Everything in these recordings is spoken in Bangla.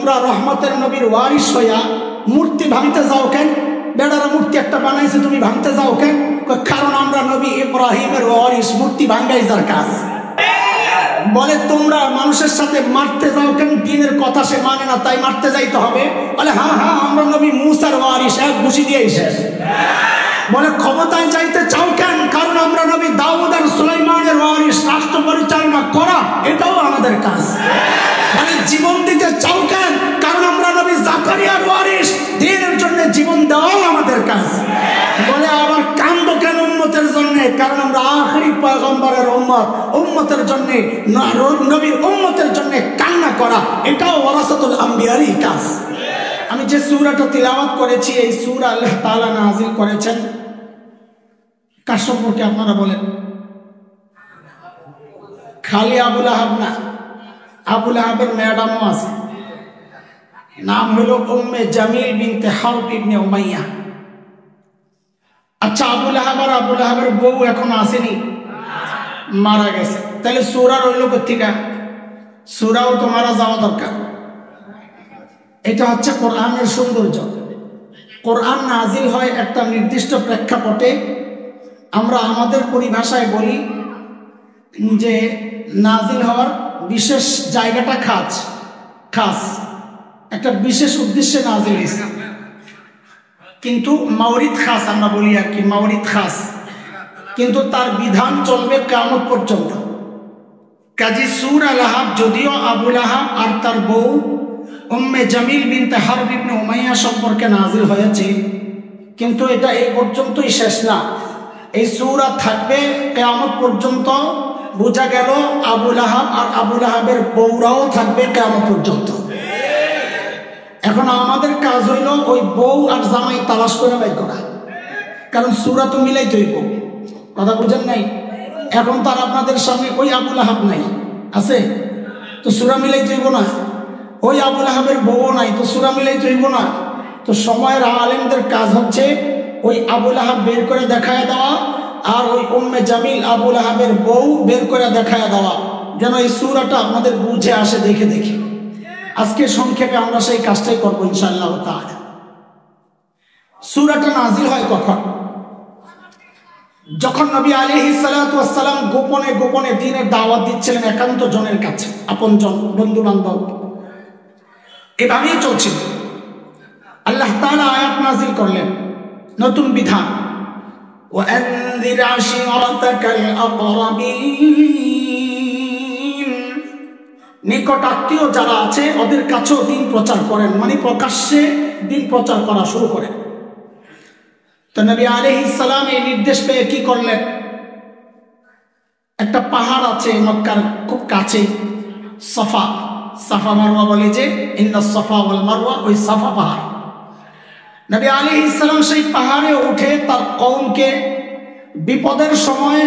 তোমরা রহমতের নবীর ওয়ারিস হইয়া মূর্তি ভাঙতে যাও কেন? বেড়ারা মূর্তি একটা বানাইছে, তুমি ভাঙতে যাও কেন? কারণ আমরা নবী ইব্রাহিমের ওয়ারিস, মূর্তি ভাঙ্গাই যার কাজ। বলে তোমরা মানুষের সাথে মারতে যাও কেন? দিনের কথা সে মানে না, তাই মারতে যাইতে হবে। বলে হ্যাঁ হ্যাঁ, আমরা নবী মুসার ওয়ারিস, এক ঘুষি দিয়েই শেষ। বলে ক্ষমতায় যাইতে চাও কেন? কারণ আমরা নবী দাউদ আর সুলাইমানের ওয়ারিস, রাষ্ট্র পরিচালনা করা এটাও আমাদের কাজ। মানে জীবন দিতে চাও কেন? কারণ আমরা নবী জাকারিয়ার ওয়ারিস, দ্বীনের জন্য জীবন দেওয়াও আমাদের কাজ। বলে আবার কান্দো কেন উম্মতের জন্য? কারণ আমরা আখেরি পয়গম্বরের উম্মত, উম্মতের জন্য, নবীর উম্মতের জন্য কান্না করা এটাও ওয়ারাসাতুল আম্বিয়ারই কাজ। আমি যে সূরাটা তিলাওয়াত করেছি, এই সূরা আল্লাহ তাআলা নাযিল করেছেন কার সম্পর্কে আপনারা বলেন? খালি আবুল আহাব না, আবুল আহাবের ম্যাডামও আছে, নাম হলো উম্মে জামিল বিনতে হারব ইবনে উমাইয়া। আচ্ছা, আবুল আহাব আর আবুল আহাবের বউ এখন আসেনি, মারা গেছে। তাহলে সূরা রইল কোথেকে? সূরাও তো মারা যাওয়া দরকার। এটা হচ্ছে কোরআনের সৌন্দর্য। কোরআন নাজিল হয় একটা নির্দিষ্ট প্রেক্ষাপটে। আমরা আমাদের পরিভাষায় বলি যে নাজিল হওয়ার বিশেষ জায়গাটা খাস, একটা বিশেষ উদ্দেশ্যে নাজিল হয়েছে। কিন্তু মাওরিদ খাস আমরা বলি আর কি, মাওরিদ খাস, কিন্তু তার বিধান চলবে কিয়ামত পর্যন্ত। কাজী সূরা লাহাব যদিও আবুল আহাব আর তার বউ উম্মে জামিল বিনতে হারব ইবনে উমাইয়া সম্পর্কে নাজিল হয়েছে, কিন্তু এটা এই পর্যন্তই শেষ না। এই সূরা থাকবে কিয়ামত পর্যন্ত। বোঝা গেল আবুল আহাব আর আবুল আহাবের বউরাও থাকবে কিয়ামত পর্যন্ত। এখন আমাদের কাজ হইল ওই বউ আর জামাই তালাশ করে বের করা, কারণ সূরা তো মিলাইতে হইব। কথা বুঝেন নাই? এখন তার আপনাদের সামনে ওই আবুল আহাব নাই, আছে তো সূরা মিলাইতে হইব না। ওই আবুল আহাবের বউ নাই, তো সূরা মিলাইতে হইব না। তো সময়ের আলেমদের কাজ হচ্ছে ওই আবুল আহাব বের করে দেখায় দেওয়া, আর ওই উম্মে জামিল আবুল আহাবের বউ বের করে দেখায় দেওয়া, যেন এই সূরাটা আপনাদের বুঝে আসে দেখে দেখে। আজকে সংক্ষেপে আমরা সেই কাজটাই করবো ইনশাআল্লাহ তাআলা। সূরাটা নাজিল হয় কখন? যখন নবী আলাইহিস সালাতু ওয়াস সালাম গোপনে গোপনে দ্বীনের দাওয়াত দিচ্ছিলেন একান্ত জনের কাছে, আপনজন, বন্ধু বান্ধব, এভাবেই চলছিল। আল্লাহ তাআলা আয়াত নাজিল করলেন, নতুন বিধান, ওয়ানযির আশিরাতাকাল আকরাবিন, নিকট আত্মীয় যারা আছে ওদের কাছেও দিন প্রচার করেন, মানে প্রকাশ্যে দিন প্রচার করা শুরু করেন। তো নবী আলাইহিস সালাম এই নির্দেশ পেয়ে কি করলেন? একটা পাহাড় আছে মক্কার খুব কাছে, সাফা, সাফা মারওয়া বলে যে, ইন্নাস সাফা ওয়াল মারওয়া, ওই সাফা পাহাড়। নবী আলাইহিস সালাম সেই পাহাড়ে উঠে তার কওমকে বিপদের সময়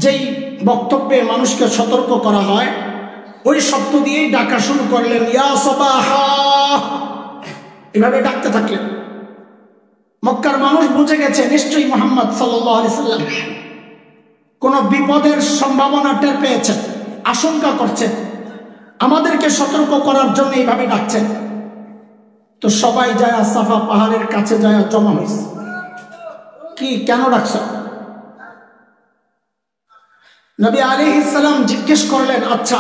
যেই বক্তব্যে মানুষকে সতর্ক করা হয় ওই শব্দ দিয়েই ডাকা শুরু করলেন, ইয়া সাবাহা, এভাবে ডাকতে থাকলেন। মক্কার মানুষ বুঝে গেছে নিশ্চয়ই মুহাম্মদ সাল্লাল্লাহু আলাইহি সাল্লাম কোন বিপদের সম্ভাবনা টের পেয়েছেন, আশঙ্কা করছেন, আমাদেরকে সতর্ক করার জন্য এইভাবে ডাকছেন। তো সবাই যায় সাফা পাহাড়ের কাছে যায় জমা হয়েছে। কি, কেন ডাকছ? নবী আলাইহিস সালাম জিজ্ঞেস করলেন, আচ্ছা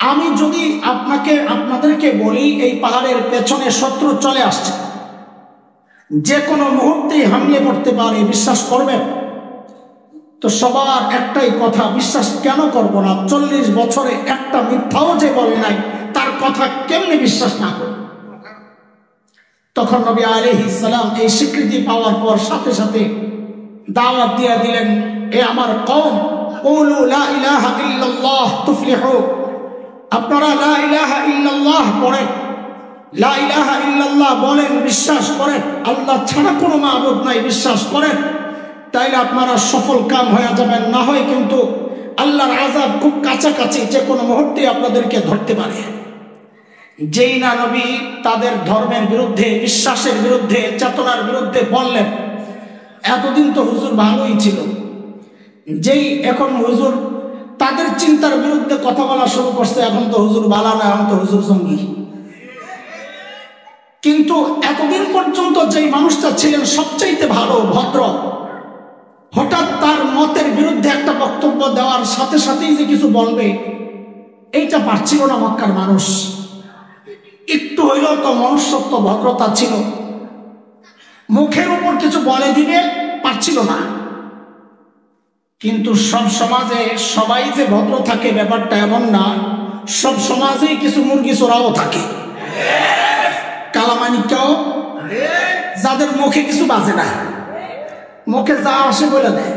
আমি যদি আপনাদেরকে বলি এই পাহাড়ের পেছনে শত্রু চলে আসছে, যে কোনো মুহূর্তেই হামলে পড়তে পারে, বিশ্বাস করবেন? তো সবার একটাই কথা, বিশ্বাস কেন করব না? 40 বছরে একটা মিথ্যাও যে বলে নাই, তার কথা কেমনে বিশ্বাস না করব? তখন নবী আলাইহিস সালাম এই স্বীকৃতি পাওয়ার পর সাথে সাথে দাওয়াত দিয়ে দিলেন, এ আমার কওম, কুলু লা ইলাহা ইল্লাল্লাহ তুফলিহু, আপনারা লা ইলাহা ইল্লাল্লাহ পড়েন, লা ইলাহা ইল্লাল্লাহ বলেন, বিশ্বাস করেন আল্লাহ ছাড়া কোনো মাবুদ নাই, বিশ্বাস করেন, তাইলে আপনারা সফল কাম হয়ে যাবেন। না হয় কিন্তু আল্লাহর আযাব খুব কাছাকাছি, যে কোনো মুহূর্তে আপনাদেরকে ধরতে পারে। যেই না নবী তাদের ধর্মের বিরুদ্ধে, বিশ্বাসের বিরুদ্ধে, চেতনার বিরুদ্ধে বললেন, এতদিন তো হুজুর ভালোই ছিল, যেই এখন হুজুর তাদের চিন্তার বিরুদ্ধে কথা বলা শুরু করছে। এখন তো হুজুর বালা না, এখন তো হুজুর জঙ্গি। কিন্তু এতদিন পর্যন্ত যেই মানুষটা ছিলেন সবচাইতে ভালো ভদ্র, হঠাৎ তার মতের বিরুদ্ধে একটা বক্তব্য দেওয়ার সাথে সাথেই যে কিছু বলবে, এইটা পারছিল না মক্কার মানুষ। একটু হইলেও তো মনুষ্যত্ব ভদ্রতা ছিল, মুখের উপর কিছু বলে দিবে পারছিল না। কিন্তু সব সমাজে সবাই যে ভদ্র থাকে ব্যাপারটা এমন না, সব সমাজেই কিছু মুরগি চোরাও থাকে, কালামানিকাও, যাদের মুখে কিছু বাজে না, মুখে যা আসে বলে দেয়।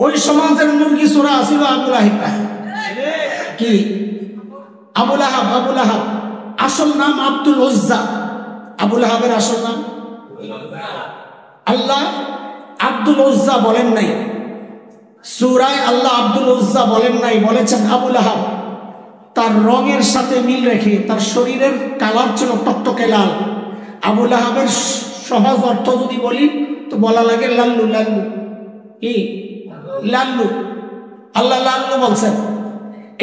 ওই সমাজের মুরগি চোরা আসিল আবুল আহিবা। কি আবুল আহাব? আবুল আহাব আসল নাম আব্দুল উজ্জা। আবুল আহাবের আসল নাম আল্লাহ আব্দুল উজ্জা বলেন নাই সূরায়, আল্লাহ আব্দুল উজ্জা বলেন নাই, বলেছেন আবুল আহাব। তার রঙের সাথে মিল রেখে, তার শরীরের কালার ছিল টকটকে লাল। আবুল আহাবের সহজ অর্থ যদি বলি তো বলা লাগে লাল্লু। লাল্লু কি? লাল্লু। আল্লাহ লাল্লু বলছেন।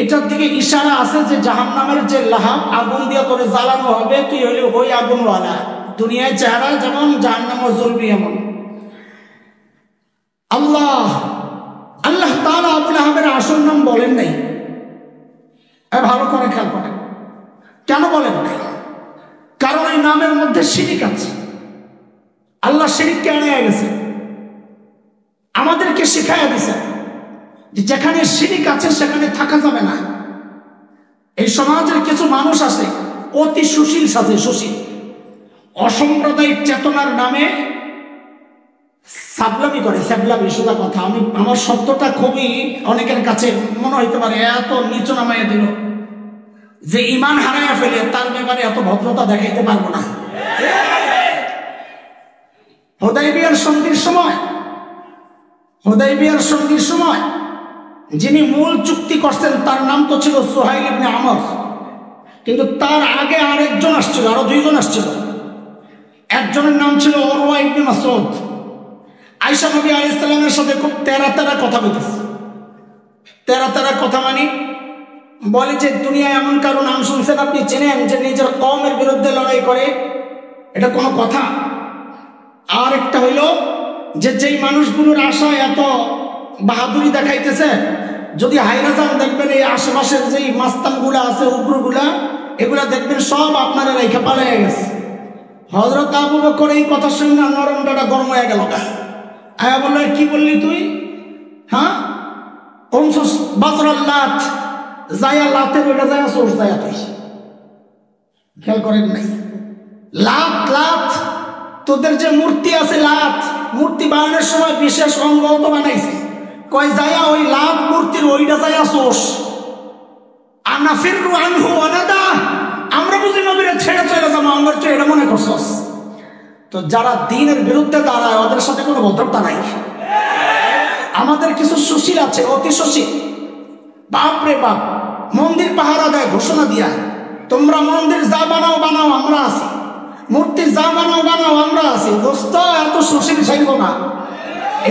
এটার দিকে ইশারা আছে যে জাহান্নামের যে লাহাব, আগুন দিয়ে তোরে জ্বালানো হবে, তুই হইলে ওই আগুনওয়ালা। দুনিয়ায় চেহারা যেমন, জাহান্নামও জ্বলবি এমন। আল্লাহ তাআলা আবুল আহাবের আসল নাম বলেন নাই। ভালো করে খেয়াল করেন, কেন বলেন নাই? কারণ এই নামের মধ্যে শিরিক আছে। আল্লাহ শিরিককে আনিয়ে গেছে, আমাদেরকে শিখাইয়া দিছে যে যেখানে শিরিক আছে সেখানে থাকা যাবে না। এই সমাজের কিছু মানুষ আছে অতি সুশীল সাজে, সুশীল, অসাম্প্রদায়িক চেতনার নামে সাবলামি করে। সাবলামি সোজা কথা, আমার শব্দটা খুবই অনেকের কাছে মনে হইতে পারে এত নিচু নামাইয়া দিল যে ইমান হারাইয়া ফেলে, তার ব্যাপারে এত ভদ্রতা দেখাইতে পারবো না। হুদাইবিয়ার সন্ধির সময় যিনি মূল চুক্তি করছেন তার নাম তো ছিল সুহাইল ইবনে আমর, কিন্তু তার আগে আরেকজন আসছিল, আরো দুইজন আসছিল। একজনের নাম ছিল উরওয়া ইবনে মাসউদ। আয়েশা নবী আলাইহিস সালামের সাথে খুব তেরা কথা বলতেছে। তেরা কথা মানে বলে যে দুনিয়ায় এমন কারো নাম শুনছেন আপনি চেনেন যে নিজের কওমের বিরুদ্ধে লড়াই করে? এটা কোনো কথা? আর একটা হইল যে যেই মানুষগুলোর আশায় এত বাহাদুরি দেখাইতেছে, যদি হাইরা যান দেখবেন এই আশেপাশের যেই মাস্তানগুলা আছে, উগ্রগুলা, এগুলা দেখবেন সব আপনারা রেখে পালিয়ে গেছে। হযরত আবু বকর এই কথা শুনে নরম ডাটা গরম হয়ে গেল। আয়া বলল, কি বললি তুই? হ্যাঁ, বাজরাল্লাত যায়া লাতের ওইটা যায়া সোর্স যায়া তুই খেয়াল করেন নাই? লাত তোদের যে মূর্তি আছে, লাত মূর্তি বানানোর সময় বিশেষ অঙ্গ তো বানাইছে, কয় যায়া ওই লাত মূর্তির ওইটা যায়া সোর্স। আনাফিরু আনহু ওয়ানাদা, আমরা বুঝি নবীরে ছেড়ে চলে যাবো, আমরা তো এটা মনে করছস? তো যারা দ্বীনের বিরুদ্ধে দাঁড়ায় ওদের সাথে কোনো ভদ্রতা নাই। আমাদের কিছু সুশীল আছে, অতি সুশীল, বাপরে বাপ, মন্দির পাহারা দেয় ঘোষণা দিয়া, তোমরা মন্দির যা বানাও আমরা আছি, মূর্তি যা বানাও আমরা আছি। দোস্ত, এত সুশীল চাইব না,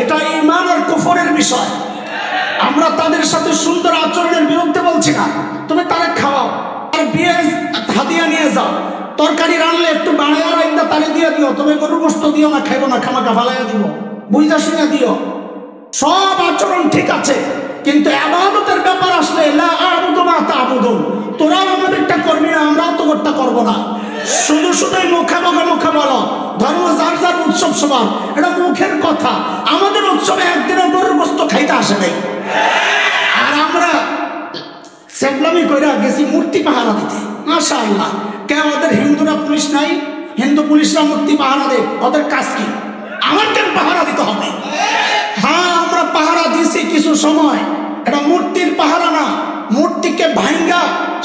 এটা ঈমান আর কুফরের বিষয়। আমরা তাদের সাথে সুন্দর আচরণের বিরুদ্ধে বলছি না। তুমি তারে খাওয়াও, আর বিয়ে হাদিয়া নিয়ে যাও, তরকারি রানলে একটু বাড়াইয়া রাইন্দা তারে দিয়ে দিও, তুমি গরুর গোশত দিও না, খাইবো না, খামাকা ফালাইয়া দিব, বুঝা শুনে দিও। সব আচরণ ঠিক আছে, কিন্তু ইবাদতের ব্যাপার আসলে লা আ'বুদু মা তা'বুদুন, তোরাও আমাদেরটা করবি না, আমরাও তোরটা করবো না। শুধুই মুখে বলো ধর্ম যার যার উৎসব সবার, এটা মুখের কথা। আমাদের উৎসবে একদিনও গরুর গোশত খাইতে আসে নাই, আর আমরা সেবলামি কইরা গেছি মূর্তি পাহারা দিতে। মাশাআল্লাহ, কেন ওদের হিন্দুরা পুলিশ নাই? হিন্দু পুলিশরা মূর্তি পাহারা দেয়, ওদের কাজ কি? আমার কেন পাহারা দিতে হবে? হ্যাঁ, আমরা পাহারা দিয়েছি কিছু সময়, এটা মূর্তির পাহারা না। মূর্তিকে ভাঙ্গা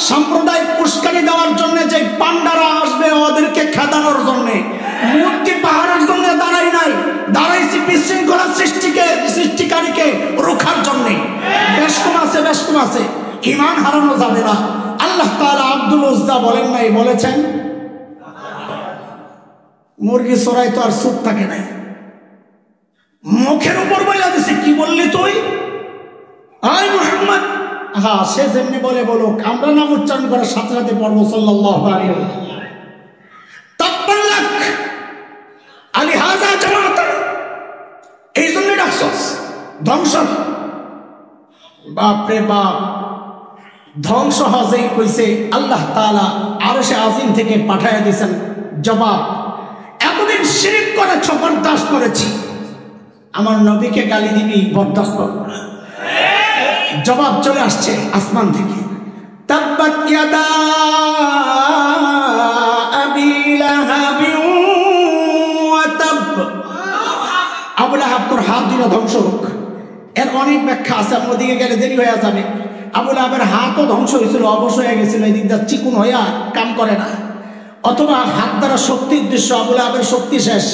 সাম্প্রদায়িক উস্কানি দেওয়ার জন্য যে পান্ডারা আসবে ওদেরকে খেদানোর জন্য মূর্তি পাহারার জন্য দাঁড়াই নাই, দাঁড়াইছি বিশৃঙ্খলা সৃষ্টিকারীকে রোখার জন্য। বেশকম আছে, ঈমান হারানো যাবে না। আল্লাহ তাআলা আব্দুল উজ্জা বলেন নাই, বলেছেন মুরগি চড়াই তো আর চুপ থাকে নাই, মুখের উপর বইলা দিছে। কি বললি তুই? আয় মুহাম্মদ, হ্যাঁ, সে যেমনি বলে বলুক, আমরা নাম উচ্চারণ করার সাথে সাথে পড়বো সাল্লাল্লাহু আলাইহি ওয়া সাল্লাম। তাব্বান লাক আলিহাযা জামাআত, এই জন্য ডাকছস ধ্বংস। বাপরে বাপ, ধ্বংস হজেই কইছে আল্লাহ তাআলা আরশে আজিম থেকে পাঠায়া দিয়েছেন জবাব, এতদিন শিরক করে বরদাস্ত করেছি, আমার নবীকে গালি দিবি বরদাস্ত করব না। জবাব চলে আসছে আসমান থেকে, তাব্বাত ইয়াদা আবি লাহাবি ওয়া তাব, আবু লাহাব তোর হাত দিল ধ্বংস হোক। এর অনেক ব্যাখ্যা আছে, আমার দিকে গেলে দেরি হয়ে যাবে। আবু লাহাবের হাতও ধ্বংস হয়েছিল, অবশ হয়ে গেছিল, এই দিকটা চিকুন হইয়া কাম করে না। অথবা হাত দ্বারা শক্তির দৃশ্য, আবু লাহাবের শক্তি শেষ,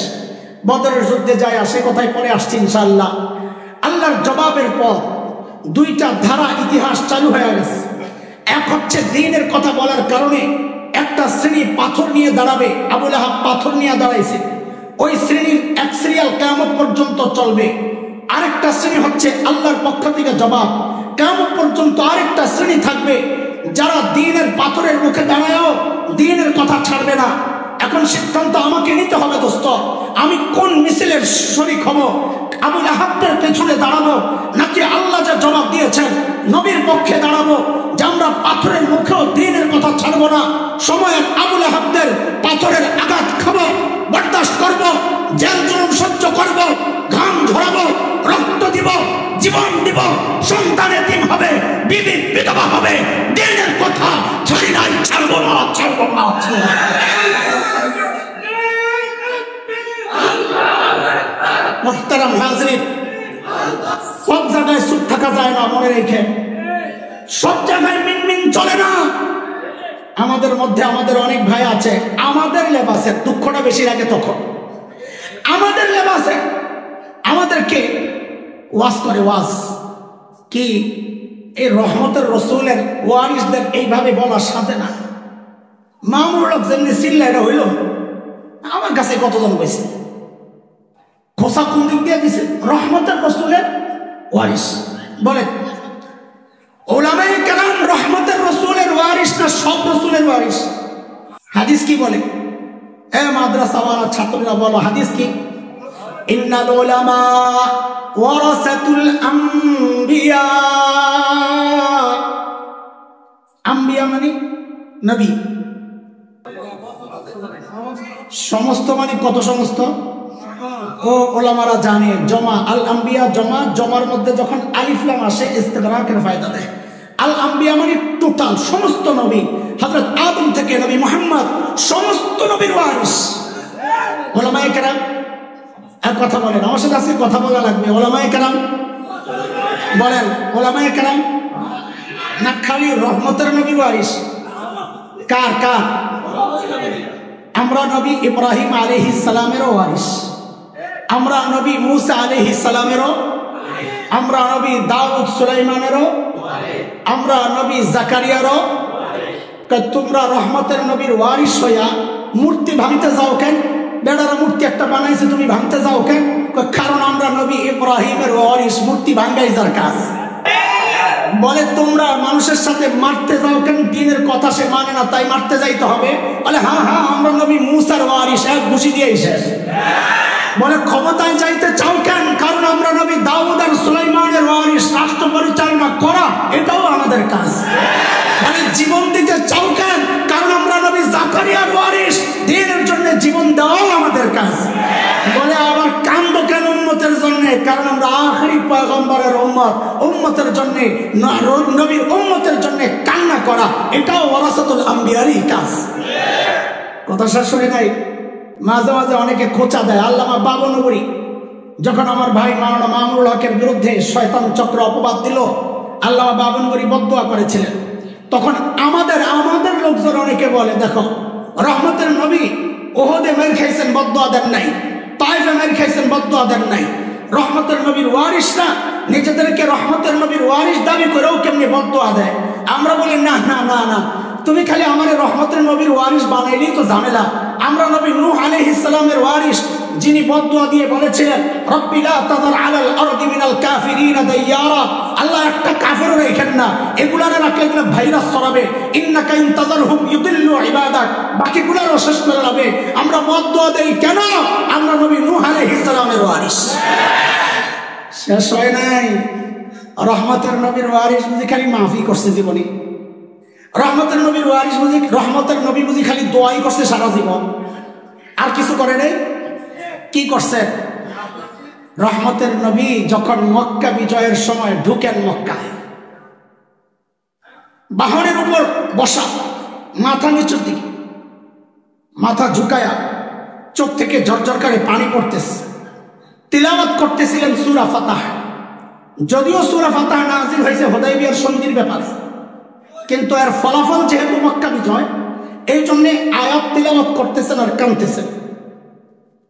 বদরের যুদ্ধে যায়, আসে কথায় পরে আসছে ইনশাআল্লাহ। আল্লাহর জবাবের পর দুইটা ধারা ইতিহাস চালু হয়ে গেছে। এক হচ্ছে দ্বীনের কথা বলার কারণে একটা শ্রেণী পাথর নিয়ে দাঁড়াবে, আবু লাহাব পাথর নিয়ে দাঁড়াইছে, ওই শ্রেণীর এক সিরিয়াল কিয়ামত পর্যন্ত চলবে। আরেকটা শ্রেণী হচ্ছে আল্লাহর পক্ষ থেকে জবাব, কিয়ামত পর্যন্ত আরেকটা শ্রেণী থাকবে যারা দ্বীনের পাথরের মুখে দাঁড়ায়ও দ্বীনের কথা ছাড়বে না। এখন সিদ্ধান্ত আমাকে নিতে হবে দোস্ত, আমি কোন মিছিলের শরীক হব? আবু লাহাবের পেছনে দাঁড়াবো, নাকি আল্লাহ যে জবাব দিয়েছেন নবীর পক্ষে দাঁড়াবো যে আমরা পাথরের মুখেও দ্বীনের কথা ছাড়বো না? সময়ের আবু লাহাবদের পাথরের আঘাত খাবো, বরদাস্ত করব, জেল জুলুম সহ্য করব, ঘাম ঝরাবো, রক্ত দিব, জীবন দিব, সন্তান এতিম হবে, বিবি বিধবা হবে, দ্বীনের কথা ছাড়ি নাই, ছাড়বো না, ছাড়বো না। মুহতারাম হাজরিন, সব জায়গায় চুপ থাকা যায় না, মনে রেখে সব জায়গায় মিনমিন চলে না। আমাদের মধ্যে আমাদের অনেক ভাই আছে, আমাদের লেবাসের দুঃখটা বেশি লাগে, তখন আমাদের লেবাসে আমাদেরকে ওয়াজ করে, ওয়াজ কি এই রহমতের রসুলের ওয়ারিসদের এইভাবে বলার সাথে না। মামুর লোক যেমনি চিল্লাইটা হইল, আমার কাছে কতজন কইছে, খোসা কোন দিক দিয়ে দিছে? রহমতের রসুলের ওয়ারিস বলে উলামায়ে কেরাম রহমতের রসুলের ওয়ারিস না সব রসুলের ওয়ারিস? হাদিস কি বলে? এ মাদ্রাসাওয়ালা ছাত্ররা বলো, হাদিস কি? ইন্নাল উলামা ওয়ারাসাতুল আম্বিয়া, আম্বিয়া মানে নবী, সমস্ত মানে কত সমস্ত? ও ওলামারা জানে জমা, আল আম্বিয়া জমা, জমার মধ্যে যখন আলিফ লাম আসে ইস্তিগরাকের ফায়দা দেয়। আল আম্বিয়া মানে টোটাল সমস্ত নবী, হযরত আদম থেকে নবী মুহাম্মদ সমস্ত নবীর ওয়ারিস। ওলামায়ে কেরাম এক কথা বলেন, আমার সাথে আজকে কথা বলা লাগবে। ওলামায়ে কেরাম বলেন, ওলামায়ে কেরাম না খালি রহমতের নবীর ওয়ারিস? কার কার? আমরা নবী ইব্রাহিম আলাইহিস সালামেরও ওয়ারিস, আমরা নবী মুসা আলাইহিস সালামেরও, আমরা নবী দাউদ সুলাইমানেরও, আমরা নবী জাকারিয়ারও। তোমরা রহমতের নবীর ওয়ারিস হইয়া মূর্তি ভাঙতে যাও কেন? বেড়ারা মূর্তি একটা বানাইছে, তুমি ভাঙতে যাও কেন? কারণ আমরা নবী ইব্রাহিমের ওয়ারিস, মূর্তি ভাঙ্গাই যার কাজ। বলে তোমরা মানুষের সাথে মারতে যাও কেন? দ্বীনের কথা সে মানে না, তাই মারতে যাইতে হবে। বলে হ্যাঁ হ্যাঁ, আমরা নবী মুসার ওয়ারিস, এক ঘুষি দিয়েই শেষ। বলে ক্ষমতায় যাইতে চাও কেন? কারণ আমরা নবী দাউদ আর সুলাইমানের ওয়ারিস, রাষ্ট্র পরিচালনা করা এটাও আমাদের কাজ। মানে জীবন দিতে চাও কেন? কারণ আমরা নবী জাকারিয়ার ওয়ারিস, দ্বীনের জন্য জীবন দেওয়াও আমাদের কাজ। বলে আবার কান্দ কেন উম্মতের জন্য? কারণ আমরা আখেরি পয়গম্বরের উম্মত, উম্মতের জন্য, নবীর উম্মতের জন্য কান্না করা এটাও ওয়ারাসাতুল আম্বিয়ারই কাজ। কথা শেষ হয় নাই। মাঝে মাঝে অনেকে খোঁচা দেয়। আল্লামা বাবনগরী যখন আমার ভাই মাওলানা মামুনুল হকের বিরুদ্ধে শয়তান চক্র অপবাদ দিল, আল্লামা বাবনগরী বদদুয়া করেছিলেন। তখন আমাদের লোকজন অনেকে বলে, দেখো রহমতের নবী ওহদে মের খাইছেন, বদদুয়া দেন নাই, তায়েফে মের খাইছেন, বদদুয়া দেন নাই। রহমতের নবীর ওয়ারিসরা নিজেদেরকে রহমতের নবীর ওয়ারিস দাবি করেও কেমনি বদদুয়া দেয়। আমরা বলি না না না না, তুমি খালি আমার রহমতের নবীর ওয়ারিস বানাইলেই তো ঝামেলা। আমরা নবী নূহ আলাইহিস সালামের ওয়ারিস, যিনি বদদুয়া দিয়ে বলেছিলেন রব্বি লা তাযার আলাল আরদি মিনাল কাফিরিনা দাইয়ারা, আল্লাহ একটা কাফেরও রাখেন না, এগুলারে রাখলে এগুলো ভাইরাস ছড়াবে, ইন্নাকা ইন তাযারহুম ইউদিল্লু ইবাদাক, বাকিগুলোরও শেষ করে যাবে। আমরা বদদুয়া দেই কেন? আমরা নবী নূহ আলাইহিস সালামের ওয়ারিস। শেষ হয় নাই, রহমতের নবীর ওয়ারিস বুঝি খালি মাফি করছে জীবনে, রহমতের নবীর ওয়ারিস বুঝি, রহমতের নবী বুঝি খালি দোয়াই করছে সারা জীবন, আর কিছু করে নাই? কি করছে? রহমতের নবী যখন মক্কা বিজয়ের সময় ঢুকেন মক্কায়, বাহনের উপর বসা, মাথা নিচুর দিকে, মাথা ঝুঁকায়া, চোখ থেকে ঝরঝর করে পানি পড়তেছে, তিলাওয়াত করতেছিলেন সূরা ফাতাহ। যদিও সূরা ফাতাহ নাযিল হয়েছে হুদায়বিয়ার সন্ধির ব্যাপারে, কিন্তু এর ফলাফল যেহেতু মক্কা বিজয়, এই জন্য আয়াত তিলাওয়াত করতেছেন আর কাঁদতেছেন।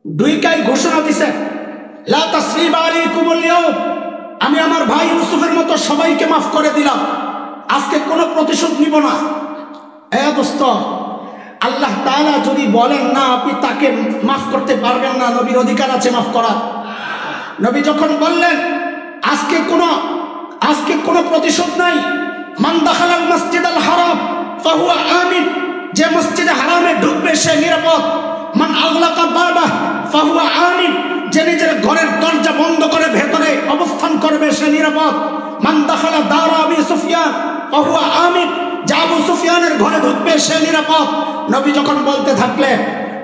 দুইটাই ঘোষণা দিছেন লা তাসরিবা আলাইকুমুল ইয়াউম, আমি আমার ভাই ইউসুফের মতো সবাইকে মাফ করে দিলাম, আজকে কোনো প্রতিশোধ নিব না। দোস্ত, আল্লাহ তাআলা যদি বলেন না আপনি তাকে মাফ করতে পারবেন না, নবীর অধিকার আছে মাফ করার। নবী যখন বললেন আজকে কোনো প্রতিশোধ নাই, মান দাখালাল মাসজিদাল হারাম ফাহুয়া আমিন, যে মসজিদে হারামে ঢুকবে সে নিরাপদ। মান আগলাকা বাবা ফাহুয়া আমিন, যে নিজের ঘরের দরজা বন্ধ করে ভেতরে অবস্থান করবে সে নিরাপদ। মান দাখালা দারা আবি সুফিয়ান ফাহুয়া আমিন, যে আবু সুফিয়ানের ঘরে ঢুকবে সে নিরাপদ। নবী যখন বলতে থাকলেন,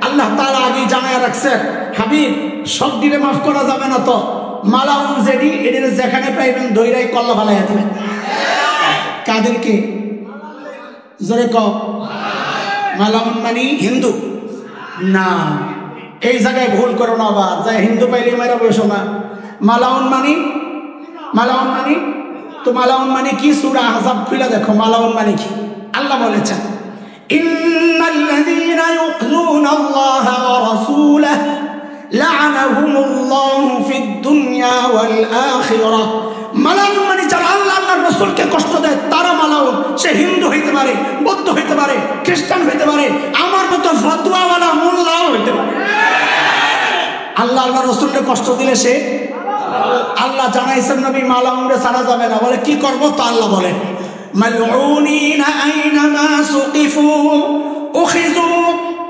আল্লাহ তাআলা আগেই জানায় রাখছেন, হাবিব সব দিনে মাফ করা যাবে না, তো মালাউন জেডি এদের যেখানে পাইবেন দইরাই কল্লা ফালাইয়া দিবেন। কাদেরকে? জোরে কও। মালাউন মানে হিন্দু না, এই জায়গায় ভুল করো না, আবার যাই হিন্দু পাইলে মেরা বসো না। মালাউন মানে তো মালাউন মানে কি? সূরা আহজাব খুলে দেখো, মালাউন মানে কি। আল্লাহ বলেছেন ইন্নাল্লাযীনা ইউযুনাল্লাহা ওয়া রাসূলাহু লা'আনাহুমুল্লাহু ফিদ দুনিয়া ওয়াল আখিরাহ। মালাউন মানে যারা আল্লাহ আল্লাহর রাসূলকে কষ্ট দেয় তারা মালাউন। সে হিন্দু হইতে পারে, বৌদ্ধ হইতে পারে, খ্রিস্টান হইতে পারে, আমার মতো ফতোয়াওয়ালা মোল্লাও হইতে পারে। আল্লাহ আল্লাহর রাসূলকে কষ্ট দিলে সে, আল্লাহ জানাইছেন নবী মালাউনরে ছাড়া যাবে না। বলে কি করব? তো আল্লাহ বলেন মালউনিনা আইনামা সুকিফু উখিযু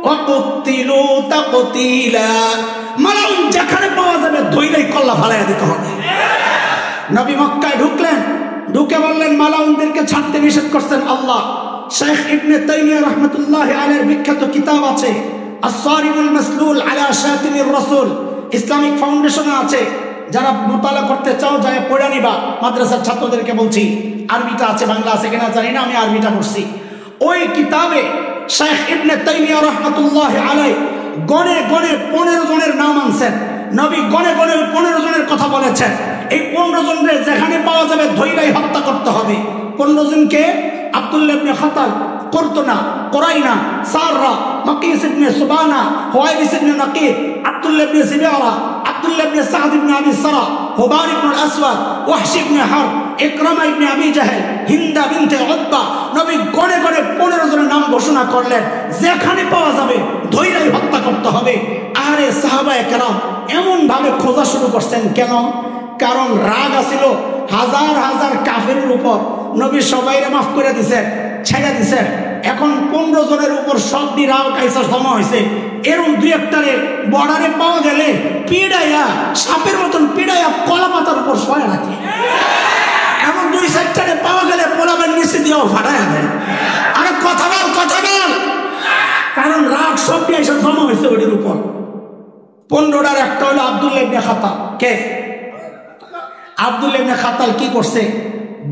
ওয়া কুতিলু তাকতিলা। মালাউন যেখানে পাওয়া যাবে ধইলেই কল্লা ফালাইয়া দিতে হবে। নবী মক্কায় ঢুকলেন, ঢুকে বললেন মালাউনদেরকে ছাড়তে নিষেধ করছেন আল্লাহ। শেখ ইবনে তাইমিয়া রাহমাতুল্লাহি আলাইহির বিখ্যাত কিতাব আছে আস-সারিমুল মাসলুল আলা শাতিমির রাসূল, ইসলামিক ফাউন্ডেশনে আছে, যারা মোতালা করতে চাও যায় পড়ে নিবা। মাদ্রাসার ছাত্রদেরকে বলছি, আরবিটা আছে, বাংলা আছে কিনা জানি না, আমি আরবিটা পড়ছি। ওই কিতাবে শেখ ইবনে তাইমিয়া রাহমাতুল্লাহি আলাইহি গনে গনে 15 জনের নাম আনছেন। নবী গনে গনে 15 জনের কথা বলেছেন। এই 15 জনের যেখানে পাওয়া যাবে ধৈরাই হত্যা করতে হবে। 15 জনকে আব্দুল্লাহ ইবনে খাতাল, কুরতুনা, কুরাইনা, সাররা, মাকিস ইবনে সুবানা, হুয়াইরিস ইবনে নাকিব, আব্দুল্লাহ ইবনে সিবিয়ারা, আব্দুল্লাহ ইবনে সাদ ইবনে আবি সারা, হুবার ইবনে আসওয়াদ, ওয়াহশ ইবনে হারব, ইকরামা ইবনে আবি জাহেল, হিন্দা বিনতে উতবা। নবী গনে গনে 15 জনের নাম ঘোষণা করলেন, যেখানে পাওয়া যাবে ধৈরাই হত্যা করতে হবে। আরে সাহাবায়ে কেরাম এমন ভাবে খোঁজা শুরু করছেন কেন? কারণ রাগ আছিল হাজার হাজার কাফেরের উপর। নবী সবাইরে মাফ করে দিছেন, ছেড়ে দিছেন। এখন 15 জনের উপর সব রাগ কাইসা জমা হয়েছে। এরকম দুই একটারে বর্ডারে পাওয়া গেলে পিড়াইয়া, সাপের মতন পিড়াইয়া কলা পাতার উপর শোয়া রাখে। এমন 2-4টারে পাওয়া গেলে পোলাবের নিচে দিয়েও ফাটাইয়া দেয়। আরে কথা বল, কথা বল। কারণ রাগ সব এসে জমা হয়েছে ওটির উপর। 15টার একটা হলো আব্দুল্লাহ ইবনে খাতাল। কে? আব্দুল্লাহ ইবনে খাতাল কি করছে?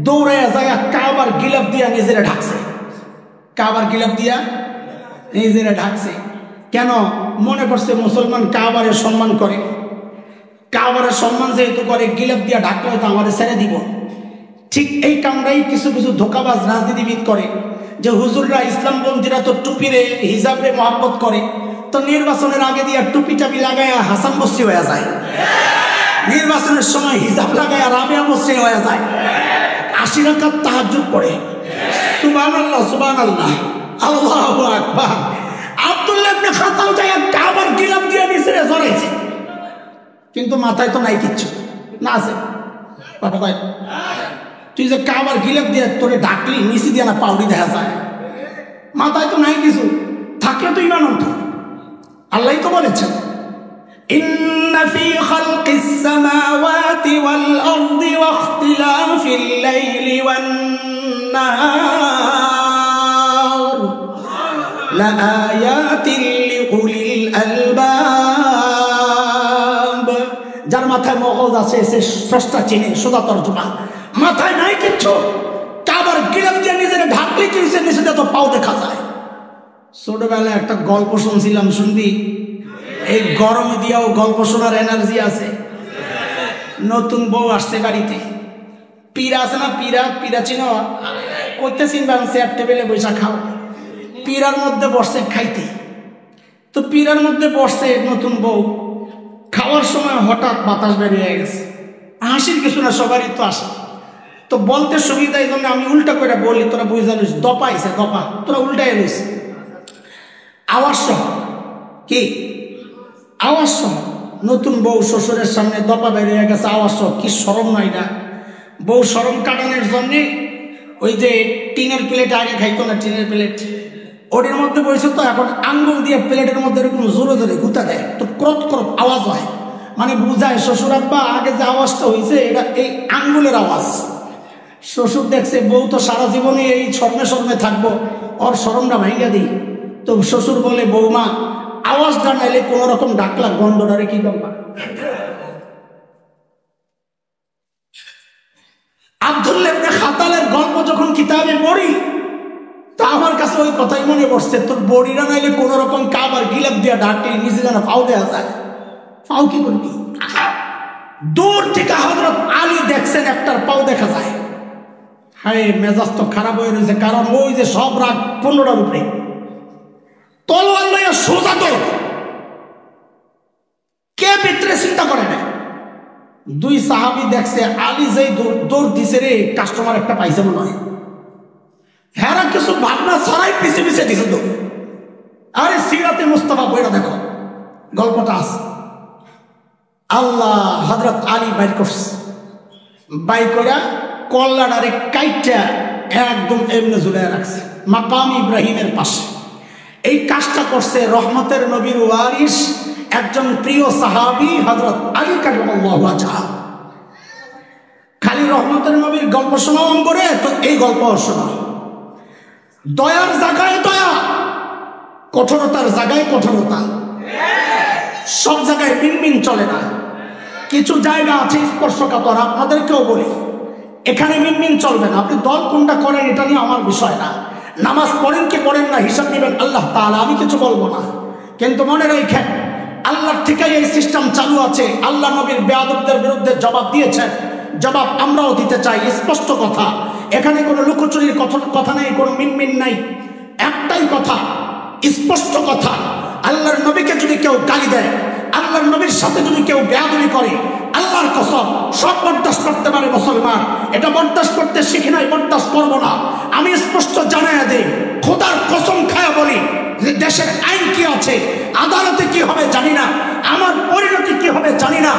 দৌড়াইয়া যায় কাবার গিলাফ দিয়া নিজেরা ঢাকছে। কাবার গিলাফ দিয়া নিজেরা ঢাকছে কেন? মনে করছে মুসলমান কাবারের সম্মান করে, কাবারের সম্মান যেহেতু করে গিলাফ দিয়া ঢাকলে হয়তো আমাদের ছেড়ে দিব। ঠিক এই কামটাই কিছু কিছু ধোকাবাজ রাজনীতিবিদ করে, যে হুজুররা ইসলামপন্থীরা তো টুপিরে হিজাবরে মহব্বত করে, তো নির্বাচনের আগে দিয়া টুপি টাপি লাগাইয়া হাসান বস্তি হয়ে যায়, নির্বাচনের সময় হিজাব লাগাইয়া রাবিয়া বস্তি হয়ে যায়, 80 রাকাত তাহাজ্জুদ পড়ে। সুবহানাল্লাহ, সুবহানাল্লাহ, আল্লাহু আকবার। আব্দুল্লাহ ইবনে খাতাল যায় কাবার গিলাফ দিয়ে নিচে জড়াইছে। কিন্তু মাথায় তো নাই কিচ্ছু, না আছে? বাবা কয় তুই যে কাবার গিলাপ দিয়ে তোরে ডাকলি নিচি দিয়ে না পাউডি দেখা যায়, মাথায় তো নাই কিছু, থাকলে তো ইমান হতো। আল্লাহ তো বলেছেন ইন্না ফি খালকিস সামাওয়াতি ওয়াল আরদি ওয়া ইখতিলাফিল লাইলি ওয়ান নাহার লাআয়াতিন লিউলিল আলবাব। যার মাথায় মগজ আছে সে স্রষ্টা চিনে, সোজা তর্জমা। মাথায় নাই কিচ্ছু, কাবার গিলাপ দিয়ে নিজের ঢাকলে কি নিচে তো পাও দেখা যায়। ছোটবেলায় একটা গল্প শুনছিলাম, শুনবি? এই গরমে দিয়েও গল্প শোনার এনার্জি আছে। নতুন বউ আসছে বাড়িতে, পীড়া আছে না, পীড়া চিনো? করতে চিনবাম, চেয়ার টেবিলে বৈশা খাও। পীড়ার মধ্যে বসছে খাইতে, তো পীড়ার মধ্যে বসছে নতুন বউ। খাওয়ার সময় হঠাৎ বাতাস বেরিয়ে গেছে। হাসির কিছু না, সবারই তো আসে, তো বলতে সুবিধা, এই জন্য আমি উল্টা করে বলি, তোরা বুঝা লইস। দপা আইছে, দপা, তোরা উল্টাই লইস। আওয়াজ সহ কি আওয়াজ সহ নতুন বউ শ্বশুরের সামনে দপা বেরিয়ে গেছে, আওয়াজ সহ। কি শরম নয় না? বউ শরম কাটানোর জন্য ওই যে টিনের প্লেট, আগে খাইতো না টিনের প্লেট, ওটির মধ্যে বসে, তো এখন আঙ্গুল দিয়ে প্লেটের মধ্যে এরকম জোরে জোরে গুতা দেয়, তো ক্রপ ক্রপ আওয়াজ হয়, মানে বুঝায় শ্বশুর আব্বা আগে যে আওয়াজটা হয়েছে এটা এই আঙ্গুলের আওয়াজ। শ্বশুর দেখছে বউ তো সারা জীবনে এই শর্মে শর্মে থাকবো, ওর শরমটা ভাঙিয়া দিই। তো শ্বশুর বলে বৌমা আওয়াজটা নাইলে কোন রকম ডাকলা গন্ডটারে কি করবা? আব্দুল্লাহ ইবনে খাতালের গল্প যখন কিতাবে পড়ি, তা আমার কাছে ওই কথাই মনে পড়ছে, তোর বড়িরা নাইলে কোন রকম কাবার গিলাপ দিয়া ডাকলি নিজে যেন ফাও দেওয়া যায়। ফাও কি করবি? দূর থেকে হযরত আলী দেখছেন একটার পাও দেখা যায়। হায়, মেজাজ তো খারাপ হয়ে রয়েছে, কারণ ওই যে সব রাগ 15টার উপরে, তলোয়ার লইয়া সোজা দৌড়। কে ভিতরে চিন্তা করে না? দুই সাহাবী দেখছে আলী যেই দৌড় দিছে রে, কাস্টমার একটা পাইছে মনে হয়, হেরা কিছু ভাবনা ছাড়াই পিছে পিছে দিছে দৌড়। আরে সিরাতে মুস্তাফা বইটা দেখো, গল্পটা আছে। আল্লাহ হযরত আলী বাইর করছে, বাই কইরা কল্লাডারে কাইটা একদম এমনি ঝুলাইয়া রাখছে মাকাম ইব্রাহিমের পাশে। এই কাজটা করছে রহমতের নবীর ওয়ারিস একজন প্রিয় সাহাবী হযরত আলী কাররামাল্লাহু ওয়াজহা। খালি রহমতের নবীর গল্প শোনাও করে, তো এই গল্প শোনা। দয়ার জায়গায় দয়া, কঠোরতার জায়গায় কঠোরতা। সব জায়গায় মিনমিন চলে না, কিছু জায়গা আছে স্পর্শকাতর। আপনাদেরকেও বলি, এখানে মিনমিন চলবে না। আপনি দল কোনটা করেন এটা নিয়ে আমার বিষয় না। নামাজ পড়েন কি পড়েন না হিসাব নেবেন আল্লাহ তাআলা, আমি কিছু বলবো না। কিন্তু মনে রাখেন, আল্লাহর থেকেই এই সিস্টেম চালু আছে। আল্লাহ নবীর বেয়াদবদের বিরুদ্ধে জবাব দিয়েছেন, জবাব আমরাও দিতে চাই। স্পষ্ট কথা, এখানে কোনো লুকোচুরির কথা নেই, কোনো মিনমিন নাই। একটাই কথা, স্পষ্ট কথা, আল্লাহর নবীকে যদি কেউ গালি দেয়, আল্লাহর নবীর সাথে যদি কেউ বেয়াদবি করে, আল্লাহর কসম সব বরদাস্ত করতে পারে মুসলমান। এটা বরদাস্ত করতে শিখি নাই, বরদাস্ত করবো না। আমি স্পষ্ট জানাইয়া দেই, খোদার কসম খায়া বলি, যে দেশের আইন কি আছে, আদালতে কি হবে জানি না, আমার পরিণতি কি হবে জানি না।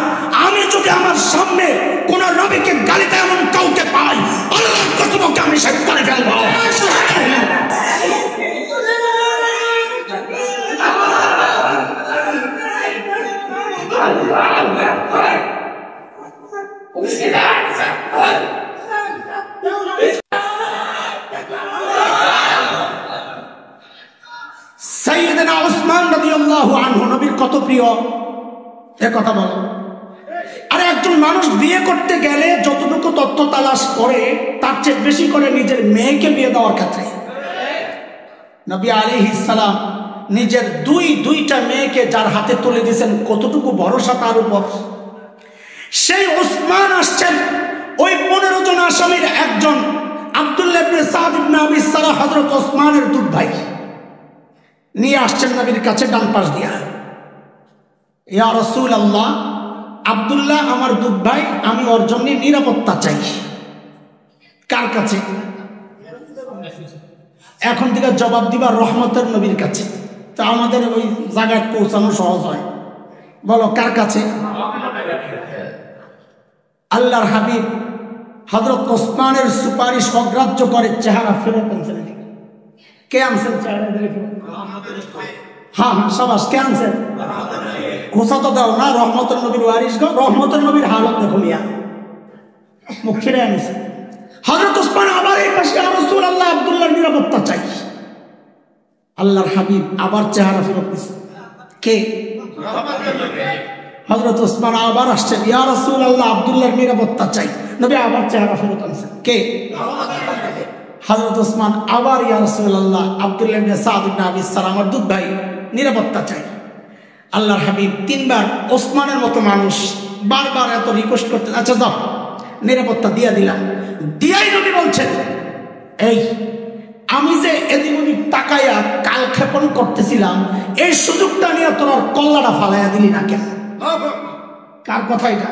আমি যদি আমার সামনে কোন নবীকে গালি দেয় এমন কাউকে পাই, আল্লাহর কসম ওকে আমি শেষ করে ফেলবো। সাইয়েদনা উসমান রাদিয়াল্লাহু আনহু নবীর কত প্রিয়, এ কথা বলো। আর একজন মানুষ বিয়ে করতে গেলে যতটুকু তথ্য তালাশ করে, তার চেয়ে বেশি করে নিজের মেয়েকে বিয়ে দেওয়ার ক্ষেত্রে। নবী আলাইহিস সালাম নিজের দুইটা মেয়েকে যার হাতে তুলে দিয়েছেন, কতটুকু ভরসা তার উপর। সেই উসমান আসছেন, ওই 15 জন আসামির একজন আব্দুল্লাহ ইবনে সাদ ইবনে আবি সারাহ হযরত ওসমানের দুধ ভাই নিয়ে আসছেন নবীর কাছে ডান পাশ দিয়া। ইয়া রাসূলুল্লাহ, আব্দুল্লাহ আমার দুধ ভাই, আমি ওর জন্য নিরাপত্তা চাই। কার কাছে? এখন থেকে জবাব দিবা রহমতের নবীর কাছে, তো আমাদের ওই জায়গায় পৌঁছানো সহজ হয়। বলো কার কাছে? আল্লাহর হাবিব হযরত ওসমানের সুপারিশ অগ্রাহ্য করে চেহারা ফেরত আনছেন। কে আনছেন চেহারা? হ্যাঁ হ্যাঁ সাবাস, কে আনছেন? ঘোষা তো দাও না, রহমতের নবীর ওয়ারিস গো, রহমতের নবীর হালত দেখো মিয়া, মুখ ফিরে আনিছে। হযরত ওসমান আবার এই পাশে, ইয়া রাসূলুল্লাহ আব্দুল্লাহর নিরাপত্তা চাই। আল্লাহর হাবিব আবার চেহারা ফেরত দিয়েছে। কে? হযরত ওসমান আবার আসছেন, ইয়া রাসূলুল্লাহ আব্দুল্লাহর নিরাপত্তা চাই। নবী আবার চেহারা ফেরত আনছেন। কে? হযরত ওসমান আবার, ইয়া রাসূলুল্লাহ আব্দুল্লাহ ইবনে সাদ ইবনে আবি সালাম আমার দুধ ভাই নিরাপত্তা চাই। আল্লাহর হাবিব তিনবার, ওসমানের মতো মানুষ বারবার এত রিকোয়েস্ট করতেন, আচ্ছা যাও নিরাপত্তা দিয়ে দিলাম। দিয়াই নবী বলছেন, এই আমি যে এদিন ওদিক তাকাইয়া কাল ক্ষেপণ করতেছিলাম, এই সুযোগটা নিয়ে তোর কল্লাটা ফালাইয়া দিলি না কেন? কার কথা এটা?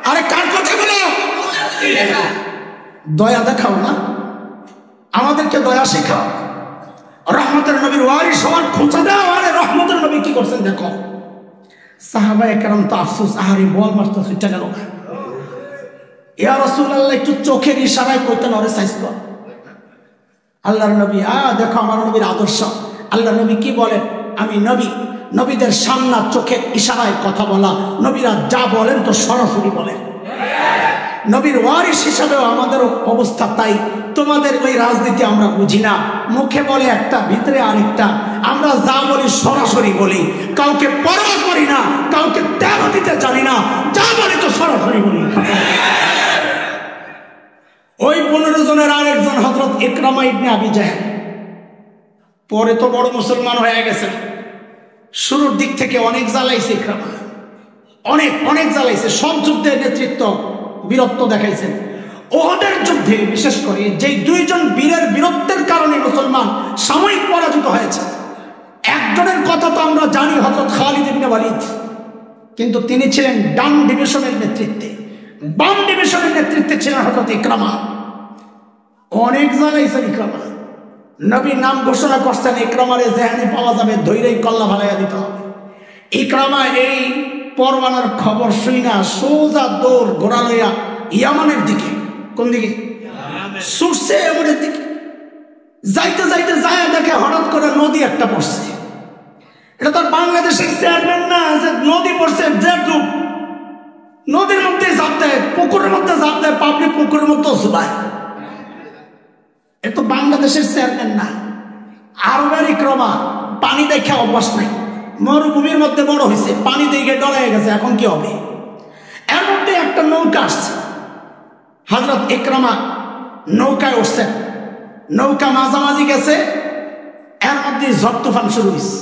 আরে কার কথা বলো? দয়া দেখাও না, আমাদেরকে দয়া শেখাও। রহমতের নবীর ওয়ারিস হওয়ার খোঁচা দাও। আরে রহমতের নবী কি করছেন দেখো। সাহাবায়ে কেরাম তো আফসোস, আহারে বল মারতে ছুটে গেল। ইয়া রাসূলুল্লাহ একটু চোখের ইশারায় কইতেন, ওরে সাইজ কর। আল্লাহর নবী, দেখো আমার নবীর আদর্শ। আল্লাহর নবী কি বলেন? আমি নবী, নবীদের সামনে চোখের ইশারায় কথা বলা, নবীরা যা বলেন তো সরাসরি বলেন। নবীর ওয়ারিস হিসাবেও আমাদের অবস্থা তাই। তোমাদের ওই রাজনীতি আমরা বুঝি না, মুখে বলে একটা ভিতরে আরেকটা। আমরা যা বলি সরাসরি বলি, কাউকে পরোয়া করি না, কাউকে ত্যাগ দিতে জানি না, যা বলি তো সরাসরি বলি। ওই 15 জনের আরেকজন হযরত ইকরামা ইবনে আবি জাহল, পরে তো বড় মুসলমান হয়ে গেছেন। শুরুর দিক থেকে অনেক জ্বালাইছে ইকরামা, অনেক অনেক জ্বালাইছে। সব যুদ্ধের নেতৃত্ব বীরত্ব দেখাইছেন। ওহদের যুদ্ধে বিশেষ করে যে দুইজন বীরের বীরত্বের কারণে মুসলমান সাময়িক পরাজিত হয়েছে, একজনের কথা তো আমরা জানি, হযরত খালিদ ইবনে ওয়ালিদ। কিন্তু তিনি ছিলেন ডান ডিভিশনের নেতৃত্বে, বাম ডিভিশনের নেতৃত্বে ছিলেন হযরত ইকরামা। অনেক জ্বালাইছেন ইকরামা। নবী নাম ঘোষণা করছেন, ইকরামারে যেখানে পাওয়া যাবে ধৈর্যই কল্লা ভালাইয়া দিতে হবে। ইকরামা এই পরওয়ানার খবর শুই না সোজা দৌড় ঘোড়া লইয়া ইয়ামানের দিকে। কোন দিকে? ছুটছে ইয়ামানের দিকে। যাইতে যাইতে যায় দেখে হঠাৎ করে নদী একটা পড়ছে। এটা তো বাংলাদেশের চেয়ারম্যান না যে নদী পড়ছে, যে ডুব নদীর মধ্যে ঝাঁপ দেয়, পুকুরের মধ্যে ঝাঁপ দেয়, পাবলিক পুকুরের মধ্যে ঝুলায়। এ তো বাংলাদেশের চেয়ারম্যান না, আরবের ইকরামা। পানি দেখে অভ্যাস নাই, মরুভূমির মধ্যে বড় হয়েছে, পানি দেখে ডরাই গেছে, এখন কি হবে? এর মধ্যে একটা নৌকা আসছে। হযরত ইকরামা নৌকায় উঠছেন, নৌকা মাঝামাঝি গেছে, এর মধ্যে ঝড় তুফান শুরু হয়েছে।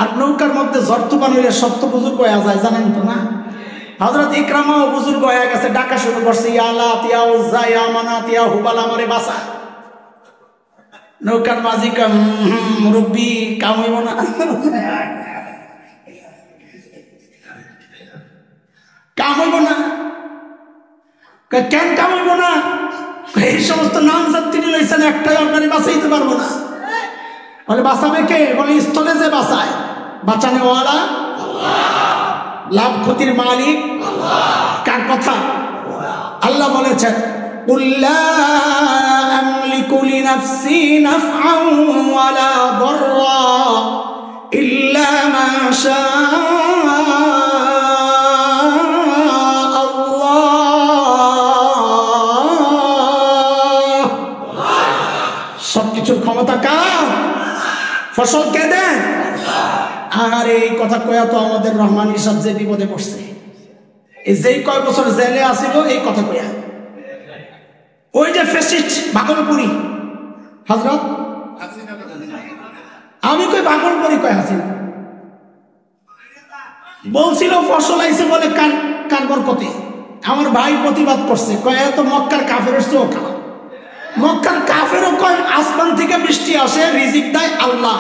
আর নৌকার মধ্যে ঝড় তুফান হইলে সব তো বুজুর্গ হয়ে যায়, জানেন তো না? হযরত ইকরামাও বুজুর্গ হয়ে গেছে, ডাকা শুরু করছে, ইয়া লাত ইয়া উজ্জা ইয়া মানাত ইয়া হুবাল আমারে বাঁচা। নৌকার মাঝি মুরব্বী কাম হইব না, কাম হইব না। কেন কাম হইব না? এই সমস্ত নাম যার তিনি লইছেন, একটাই আপনারে বাঁচাইতে পারবো না। বলে বাঁচাবে কে? বলে স্থলে যে বাঁচায়, বাঁচানেওয়ালা লাভ ক্ষতির মালিক কার কথা? আল্লাহ বলেছেন, কুল্লা আমলিকু লিনাফসি নাফআন ওয়ালা দাররা ইল্লা মা শাআল্লাহ। সবকিছুর ক্ষমতা কার? ফসল কে দেন? আর এই কথা কয়া তো আমাদের রহমান হিসাব যে বিপদে পড়ছে, এই যেই কয় বছর জেলে আসিল এই কথা কয়া। ওই যে ফেসিস্ট ভাগলপুরি হযরত, আমি কই ভাগলপুরি কয় হাসিনা বলছিল ফসল আইছে বলে কার বরকতে। আমার ভাই প্রতিবাদ করছে, কয় এত মক্কার কাফেরের চেয়েও খারাপ। মক্কার কাফেরও কয় আসমান থেকে বৃষ্টি আসে, রিজিক দেয় আল্লাহ।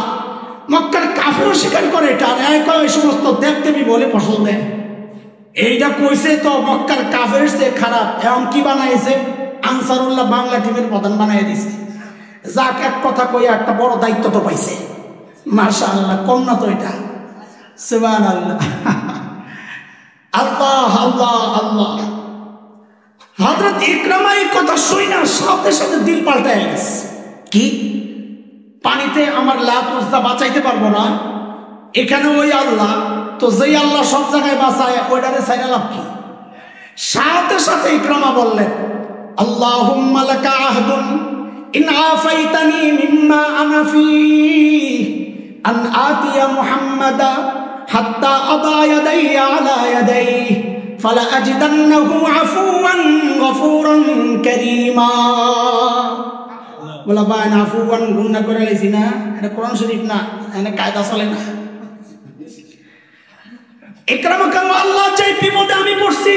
মক্কার কাফেরও স্বীকার করে এটা, আর কয় ওই সমস্ত দেবদেবী বলে ফসল দেয়। এইটা কইছে তো মক্কার কাফেরের চেয়ে খারাপ। এখন কি বানাইছে? আনসারুল্লাহ বাংলা টিমের প্রধান বানাই দিছে। যাক, এক কথা কইয়া একটা বড় দায়িত্ব তো পাইছে, মাশাআল্লাহ। কম না তো এটা, সুবহানাল্লাহ। আল্লাহ আল্লাহ আল্লাহ। হযরত ইকরামা এই কথা শুই না সাথে সাথে দিল পাল্টায় গেছে। কি পানিতে আমার লাত উজ্জা বাঁচাইতে পারবো না, এখানে ওই আল্লাহ, তো যেই আল্লাহ সব জায়গায় বাঁচায় ওইটারে ছাইরা লাভ কি? সাথে সাথে ইকরামা বললেন আল্লাহুম্মা লাকা আহদুন ইন আফাইতানি মিম্মা আনা ফীহি আন আতিয়া মুহাম্মাদা হাত্তা আদা ইয়াদাইয়া আলা ইয়াদাইহি ফালা আজিদান্নাহু আফুওয়ান গফুরান কারীমা। বলা ভাই না আফুওয়ান গুনাহ করে লাইছি না, এটা কোরআন শরীফ না, এখানে কায়দা চলে না। ইকরামা কাল আল্লাহ চাই বিপদে আমি পড়ছি,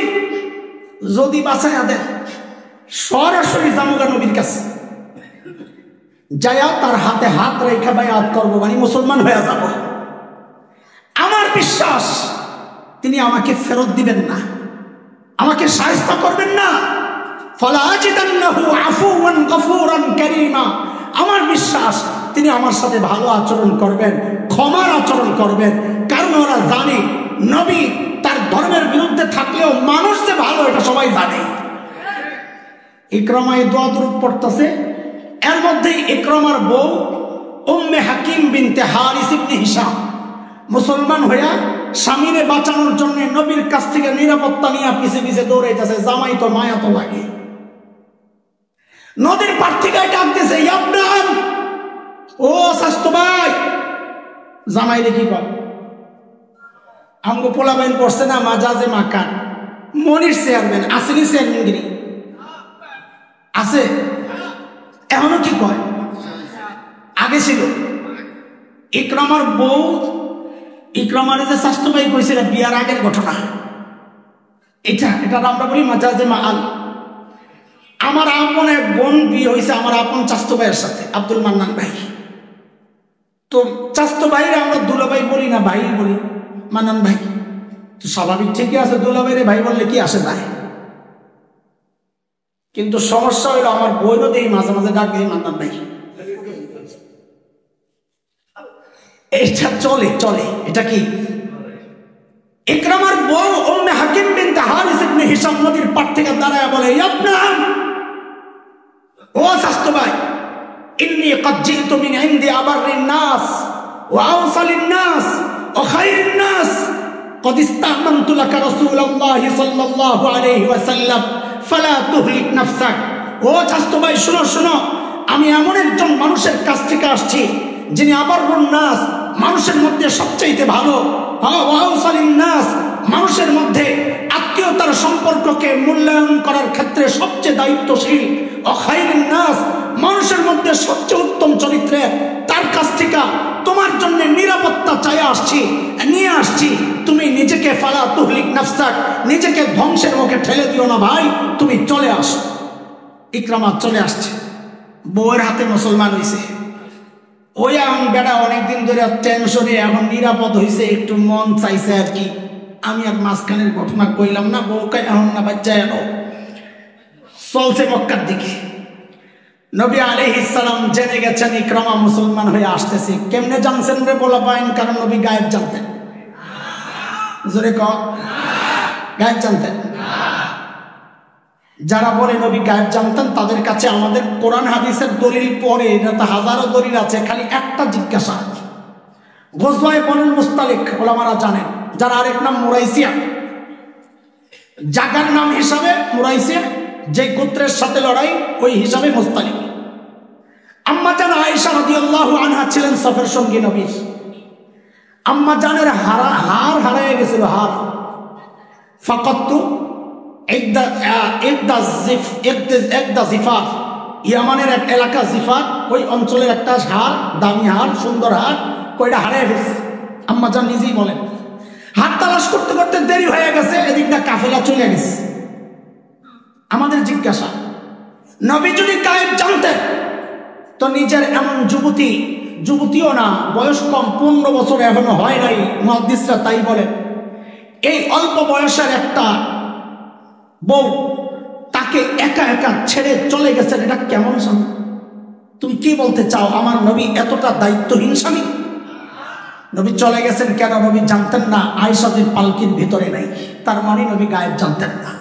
যদি বাঁচায়া দেন সরাসরি জামুগা নবীর কাছে যায়া তার হাতে হাত রেখা বায়াত করবো, মানে মুসলমান হয়ে যাব। আমার বিশ্বাস তিনি আমাকে ফেরত দিবেন না, আমাকে শায়েস্তা করবেন না। ফালা আজিদান্নাহু আফুওয়ান গফুরান কারীমা। আমার বিশ্বাস তিনি আমার সাথে ভালো আচরণ করবেন, ক্ষমার আচরণ করবেন, কারণ ওরা জানে নবী তার ধর্মের বিরুদ্ধে থাকলেও মানুষ যে ভালো এটা সবাই জানে। ইকরামা এই দোয়া দরুদ পড়তেছে, এর মধ্যে ইকরামার বউ উম্মে হাকিম বিনতে হারিস ইবনে হিশাম মুসলমান হইয়া স্বামীরে বাঁচানোর জন্য নবীর কাছ থেকে নিরাপত্তা নিয়ে পিছে পিছে দৌড়াইতেছে। জামাই তো মায়া তো লাগে, নদীর পার থেকে ডাকতেছে ইয়াবনাম, ও শাস্তু ভাই। জামাই দেখি কর আমগো পোলাবেন পড়ছে না মাজাজে মাকান, মনির চেয়ারম্যান আসেনি, চেয়ারম্যানগিরি আছে এখনো কি কয়, আগে ছিল। ইকরামার বউ ইকরামার যে স্বাস্থ্য ভাই কইছে বিয়ার আগের ঘটনা, এটা আমরা বলি মাজাজে মাআল। আমার আপন এক বোন বিয়ে হয়েছে আমার আপন চাস্তো ভাইয়ের সাথে, আব্দুল মান্নান ভাই। তো চাস্তো ভাইরে আমরা দুলাভাই বলি না, ভাই বলি, মান্নান ভাই। তো স্বাভাবিক ঠিকই আছে, দুলাভাইরে ভাই বললে কি আসে যায়। কিন্তু সমস্যা হইলো আমার বোনও দেই মাঝে মাঝে ডাক দেই মান্নান ভাই। এটা চলে চলে, এটা কি? ইকরামার বউ উম্মে হাকিম বিনতে হারিস ইবনে হিশাম নদীর পার থেকে দাঁড়ায় বলে ইয়াবনাম, ও শাস্তু ভাই, ইন্নী ক্বাদ জিতু মিন ইনদি আবাররিন নাস ওয়া আওসালিন নাস ওয়া খায়রিন নাস ক্বাদ ইসতা'মানতু লাকা রাসূলুল্লাহি সাল্লাল্লাহু আলাইহি ওয়াসাল্লাম ফালা তুহলিক নাফসাক। ও শাস্তু ভাই শুনো শুনো, আমি এমন একজন মানুষের কাছ থেকে আসছি যিনি আবাররুন নাস, মানুষের মধ্যে সবচেয়ে ভালো, ওয়া আওসালিন নাস, মানুষের মধ্যে আত্মীয়তার সম্পর্ককে মূল্যায়ন করার ক্ষেত্রে সবচেয়ে দায়িত্বশীল, ও খায়রিন নাস, মানুষের মধ্যে সবচেয়ে উত্তম চরিত্রে, তার কাছ থেকে তোমার জন্য নিরাপত্তা চাই আসছি, নিয়ে আসছি। তুমি নিজেকে ফালা তুহলিক নাফসাক, নিজেকে ধ্বংসের মুখে ঠেলে দিও না ভাই, তুমি চলে আসো। ইকরামা চলে আসছে, বউয়ের হাতে মুসলমান হয়েছে। ওই এখন বেটা অনেকদিন ধরে টেনশনে, এখন নিরাপদ হয়েছে, একটু মন চাইছে আর কি। আমি আর মাঝখানের ঘটনা কইলাম না, বউকে এখন না বাচ্চা এলো, চলছে মক্কার দিকে। নবী আলাইহিস সালাম জেনে গেছেন ইকরামা মুসলমান হয়ে আসতেছে। কেমনে জানছেন রে বলা পাইন? কারণ নবী গায়েব জানতেন। জোরে ক, গায়েব জানতেন। যারা বলে নবী গায়েব জানতেন তাদের কাছে আমাদের কোরআন হাদিসের দলিল পড়ে, এটা তো হাজারো দলিল আছে, খালি একটা জিজ্ঞাসা। গজওয়ায়ে বনুল মুস্তালিক ওলামারা জানেন, যার আরেক নাম মুরাইসিয়া, জাগার নাম হিসাবে মুরাইসিয়া, যে গোত্রের সাথে লড়াই ওই হিসাবে মুস্তালিক। আম্মা জান আয়েশা রাদিয়াল্লাহু আনহা ছিলেন সফর সঙ্গী নবীর। আম্মা জানের হার হারিয়ে গেছিল, হার। ফাকাতু একদা জিফাত, ইয়ামানের এক এলাকা জিফাত, ওই অঞ্চলের একটা হার, দামি হার, সুন্দর হার, কয়টা হারিয়ে ফেলছে। আম্মা জান নিজেই বলেন, হাত তালাশ করতে করতে দেরি হয়ে গেছে, এদিকটা কাফেলা চলে গেছে। আমাদের জিজ্ঞাসা, নবী যদি গায়েব জানতেন তো নিজের এমন যুবতীও না, বয়স কম, 15 বছর এখনো হয় নাই, মুহাদ্দিসরা তাই বলেন, এই অল্প বয়সের একটা বউ তাকে একা একা ছেড়ে চলে গেছেন, এটা কেমন স্বামী? তুমি কি বলতে চাও আমার নবী এতটা দায়িত্বহীন স্বামী? নবী চলে গেছেন কেন? নবী জানতেন না আয়েশা যে পালকির ভিতরে নাই, তার মানে নবী গায়েব জানতেন না।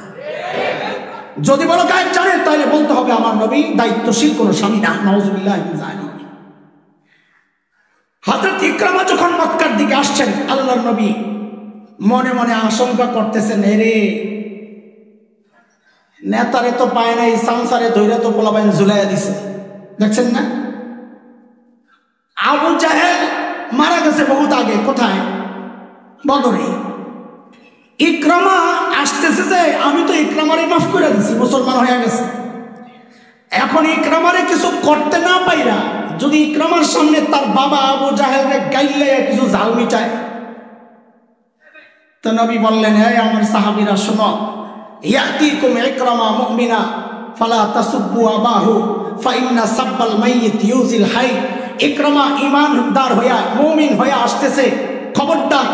যদি বলো গায়েব জানেন তাহলে বলতে হবে আমার নবী দায়িত্বশীল কোন স্বামী না। নাউজুবিল্লাহ মিন যালিক। হযরত ইকরামা যখন মক্কার দিকে আসছেন, আল্লাহর নবী মনে মনে আশঙ্কা করতেছেন, রে নেতারে তো পায় নাই, সংসারে ধৈর্য তো পোলাবাইন ঝুলাইয়া দিছে, দেখছেন না? আবু জাহেল মারা গেছে বহুত আগে, কোথায়? বদরে। ইকরামা আসতেছে যে আমি তো ইকরামারে মাফ করে দিছি, মুসলমান হয়ে গেছে। এখন ইকরামারে কিছু করতে না পাইরা যদি ইকরামার সামনে তার বাবা আবু জাহেলকে গাইলে কিছু জাল মিটায়, তো নবী বললেন, এই আমার সাহাবীরা শোনো, ইয়াতিকুম ইকরামা মুমিনা ফালা তাসুব্বু আবাহু ফাইন্না সাব্বাল মাইয়িত ইউজিল হাই। ইকরামা ঈমানদার হইয়া মুমিন হইয়া আসতেছে, খবরদার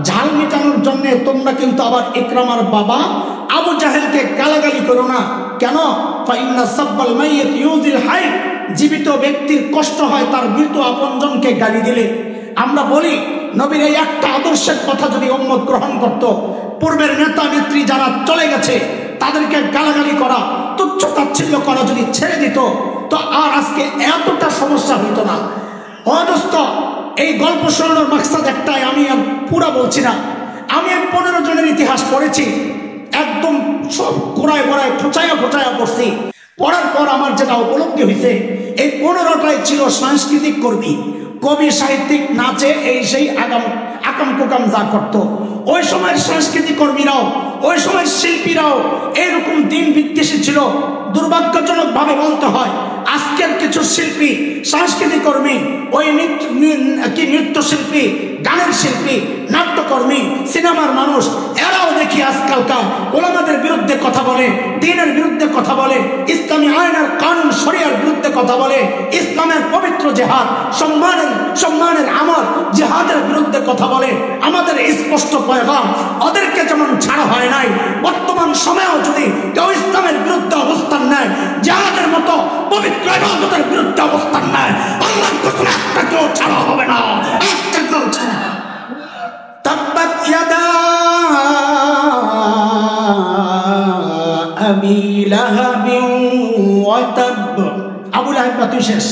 ঝাল মিটানোর জন্য তোমরা কিন্তু আবার ইকরামার বাবা আবু জাহেলকে গালাগালি করো না। কেন? ফাইন্না সাব্বাল মাইয়িত ইউজিল হাই, জীবিত ব্যক্তির কষ্ট হয় তার মৃত আপনজনকে গালি দিলে। আমরা বলি নবীর এই একটা আদর্শের কথা যদি উম্মত গ্রহণ করত, পূর্বের নেতা নেত্রী যারা চলে গেছে তাদেরকে গালাগালি করা, তুচ্ছ তাচ্ছিল্য করা যদি ছেড়ে দিত, তো আর আজকে এতটা সমস্যা হইতো না। অদস্ত এই গল্প শোনানোর মাকসাদ একটাই, আমি আর পুরা বলছি না। আমি 15 জনের ইতিহাস পড়েছি, একদম সব গোড়ায় গোড়ায় খোঁচায়া খোঁচায়া পড়ছি। পড়ার পর আমার যেটা উপলব্ধি হয়েছে, এই 15টাই ছিল সাংস্কৃতিক কর্মী, কবি সাহিত্যিক, নাচে এই সেই আকাম কুকাম যা করত। ওই সময়ের সাংস্কৃতিক কর্মীরাও, ওই সময়ের শিল্পীরাও এরকম দিন বিদ্বেষী ছিল। দুর্ভাগ্যজনক ভাবে বলতে হয়, আজকের কিছু শিল্পী, সাংস্কৃতিক কর্মী, ওই নৃত্যশিল্পী, গানের শিল্পী, নাট্যকর্মী, সিনেমার মানুষ, এরাও দেখি আজকালকার ওলামাদের বিরুদ্ধে কথা বলে, দ্বীনের বিরুদ্ধে কথা বলে, ইসলামী আইনের কানুন শরিয়ার বিরুদ্ধে কথা বলে, ইসলামের পবিত্র জিহাদ, সম্মানের আমল জিহাদের বিরুদ্ধে কথা বলে। আমাদের স্পষ্ট পয়গাম, ওদেরকে যেমন ছাড়া হয় নাই, বর্তমান সময়েও যদি কেউ ইসলামের বিরুদ্ধে অবস্থান নেয়, জিহাদের মতো পবিত্র ইবাদতের বিরুদ্ধে অবস্থান নেয়, আল্লাহর কসম একটা কেউ ছাড়া হবে না, একটা কেউ ছাড়া। তাব্বাত ইয়াদা আবি লাহাবিন ওয়া তাব। আবু লাহাব তুই শেষ।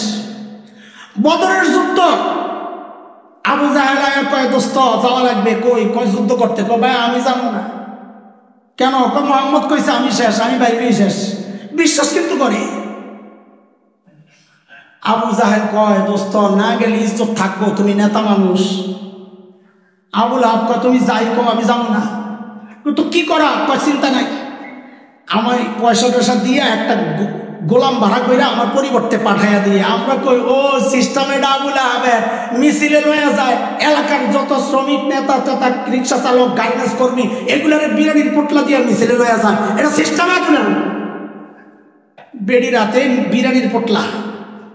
বদরের যুদ্ধ, আবু জাহেল কয় দোস্ত যাওয়া লাগবে। কই যুদ্ধ করতে? কয় ভাই আমি যাবো না। কেন? কয় মুহাম্মদ কইছে আমি শেষ, আমি বাইরেই শেষ। বিশ্বাস কিন্তু করে। আবু জাহেল কয় দোস্ত না গেলে ইজ্জত থাকবো, তুমি নেতা মানুষ। আবু লাহাব কয় তুমি যাই কো, আমি যাবো না। তো কি করা? কয় চিন্তা নাই, আমার পয়সা টয়সা দিয়ে একটা গোলাম ভাড়া করে আমার পরিবর্তে পাঠাইয়া দিয়ে। আমরা কই ও সিস্টেমে আবু লাহাবের মিছিলে লয়া যায়, এলাকার যত শ্রমিক নেতা তথা রিক্সা চালক, গার্মেন্টস কর্মী, এগুলার বিরিয়ানির পোটলা দিয়ে মিছিলে লয়া যায়। এটা সিস্টেম আবু বেড়ি রাতে বিরিয়ানির পোটলা।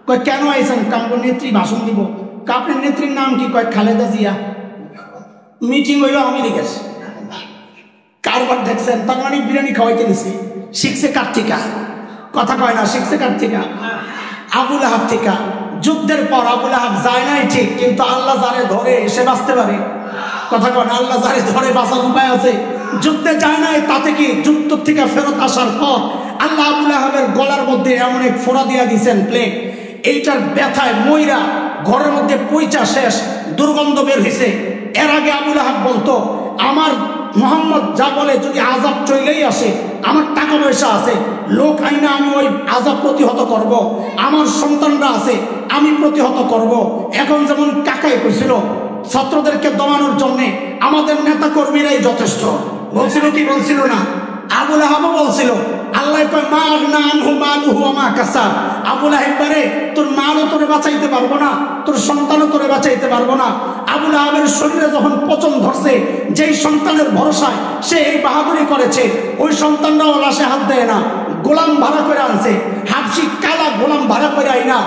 কয় কেন আইসেন? কামড় নেত্রী ভাষণ দিব। আপনার নেত্রীর নাম কি? কয় খালেদা জিয়া। মিটিং হইল আমেরিকার। কারবার দেখছেন? তার মানে বিরিয়ানি খাওয়াইতে নিছে। শিখছে কার থেকে? কথা কয় না, শিখছে কার থেকে? আবু লাহাব থেকে। যুদ্ধের পর আবু লাহাব যায় নাই ঠিক, কিন্তু আল্লাহ যারে ধরে সে বাঁচতে পারে। কথা কয় না, আল্লাহ যারে ধরে বাঁচার উপায় আছে। যুদ্ধে যায় নাই, তাতে কি যুদ্ধ থেকে ফেরত আসার পর আল্লাহ আবু লাহাবের গলার মধ্যে এমন এক ফোড়া দিয়া দিয়েছেন প্লেগ, এইটার ব্যথায় ময়রা ঘরের মধ্যে পয়চা শেষ, দুর্গন্ধ বের হয়েছে। এর আগে আবু লাহাব বলতো, আমার মুহাম্মদ যা বলে যদি আযাব চলেই আসে, আমার টাকা পয়সা আছে, লোক আইনা আমি ওই আযাব প্রতিহত করব, আমার সন্তানরা আছে আমি প্রতিহত করব। এখন যেমন কাকাই কইছিল ছাত্রদেরকে দমানোর জন্য আমাদের নেতা কর্মীরাই যথেষ্ট, বলছিল কি বলছিল না? আবু লাহাবও বলছিল। আল্লাহ কয় মা আগনা আনহু মালুহু ওয়া মা কাসাব। আবু লাহাব বারে তোর মালও তোরে বাঁচাইতে পারবো না, তোর সন্তানও তোরে বাঁচাইতে পারবো না। আবু লাহাবের শরীরে যখন পচন ধরছে, যেই সন্তানের ভরসায় সে এই বাহাদুরি করেছে, ওই সন্তানরাও লাশে হাত দেয় না, গোলাম ভাড়া করে আনছে। হাবশি কালা গোলাম ভাড়া করে আইনা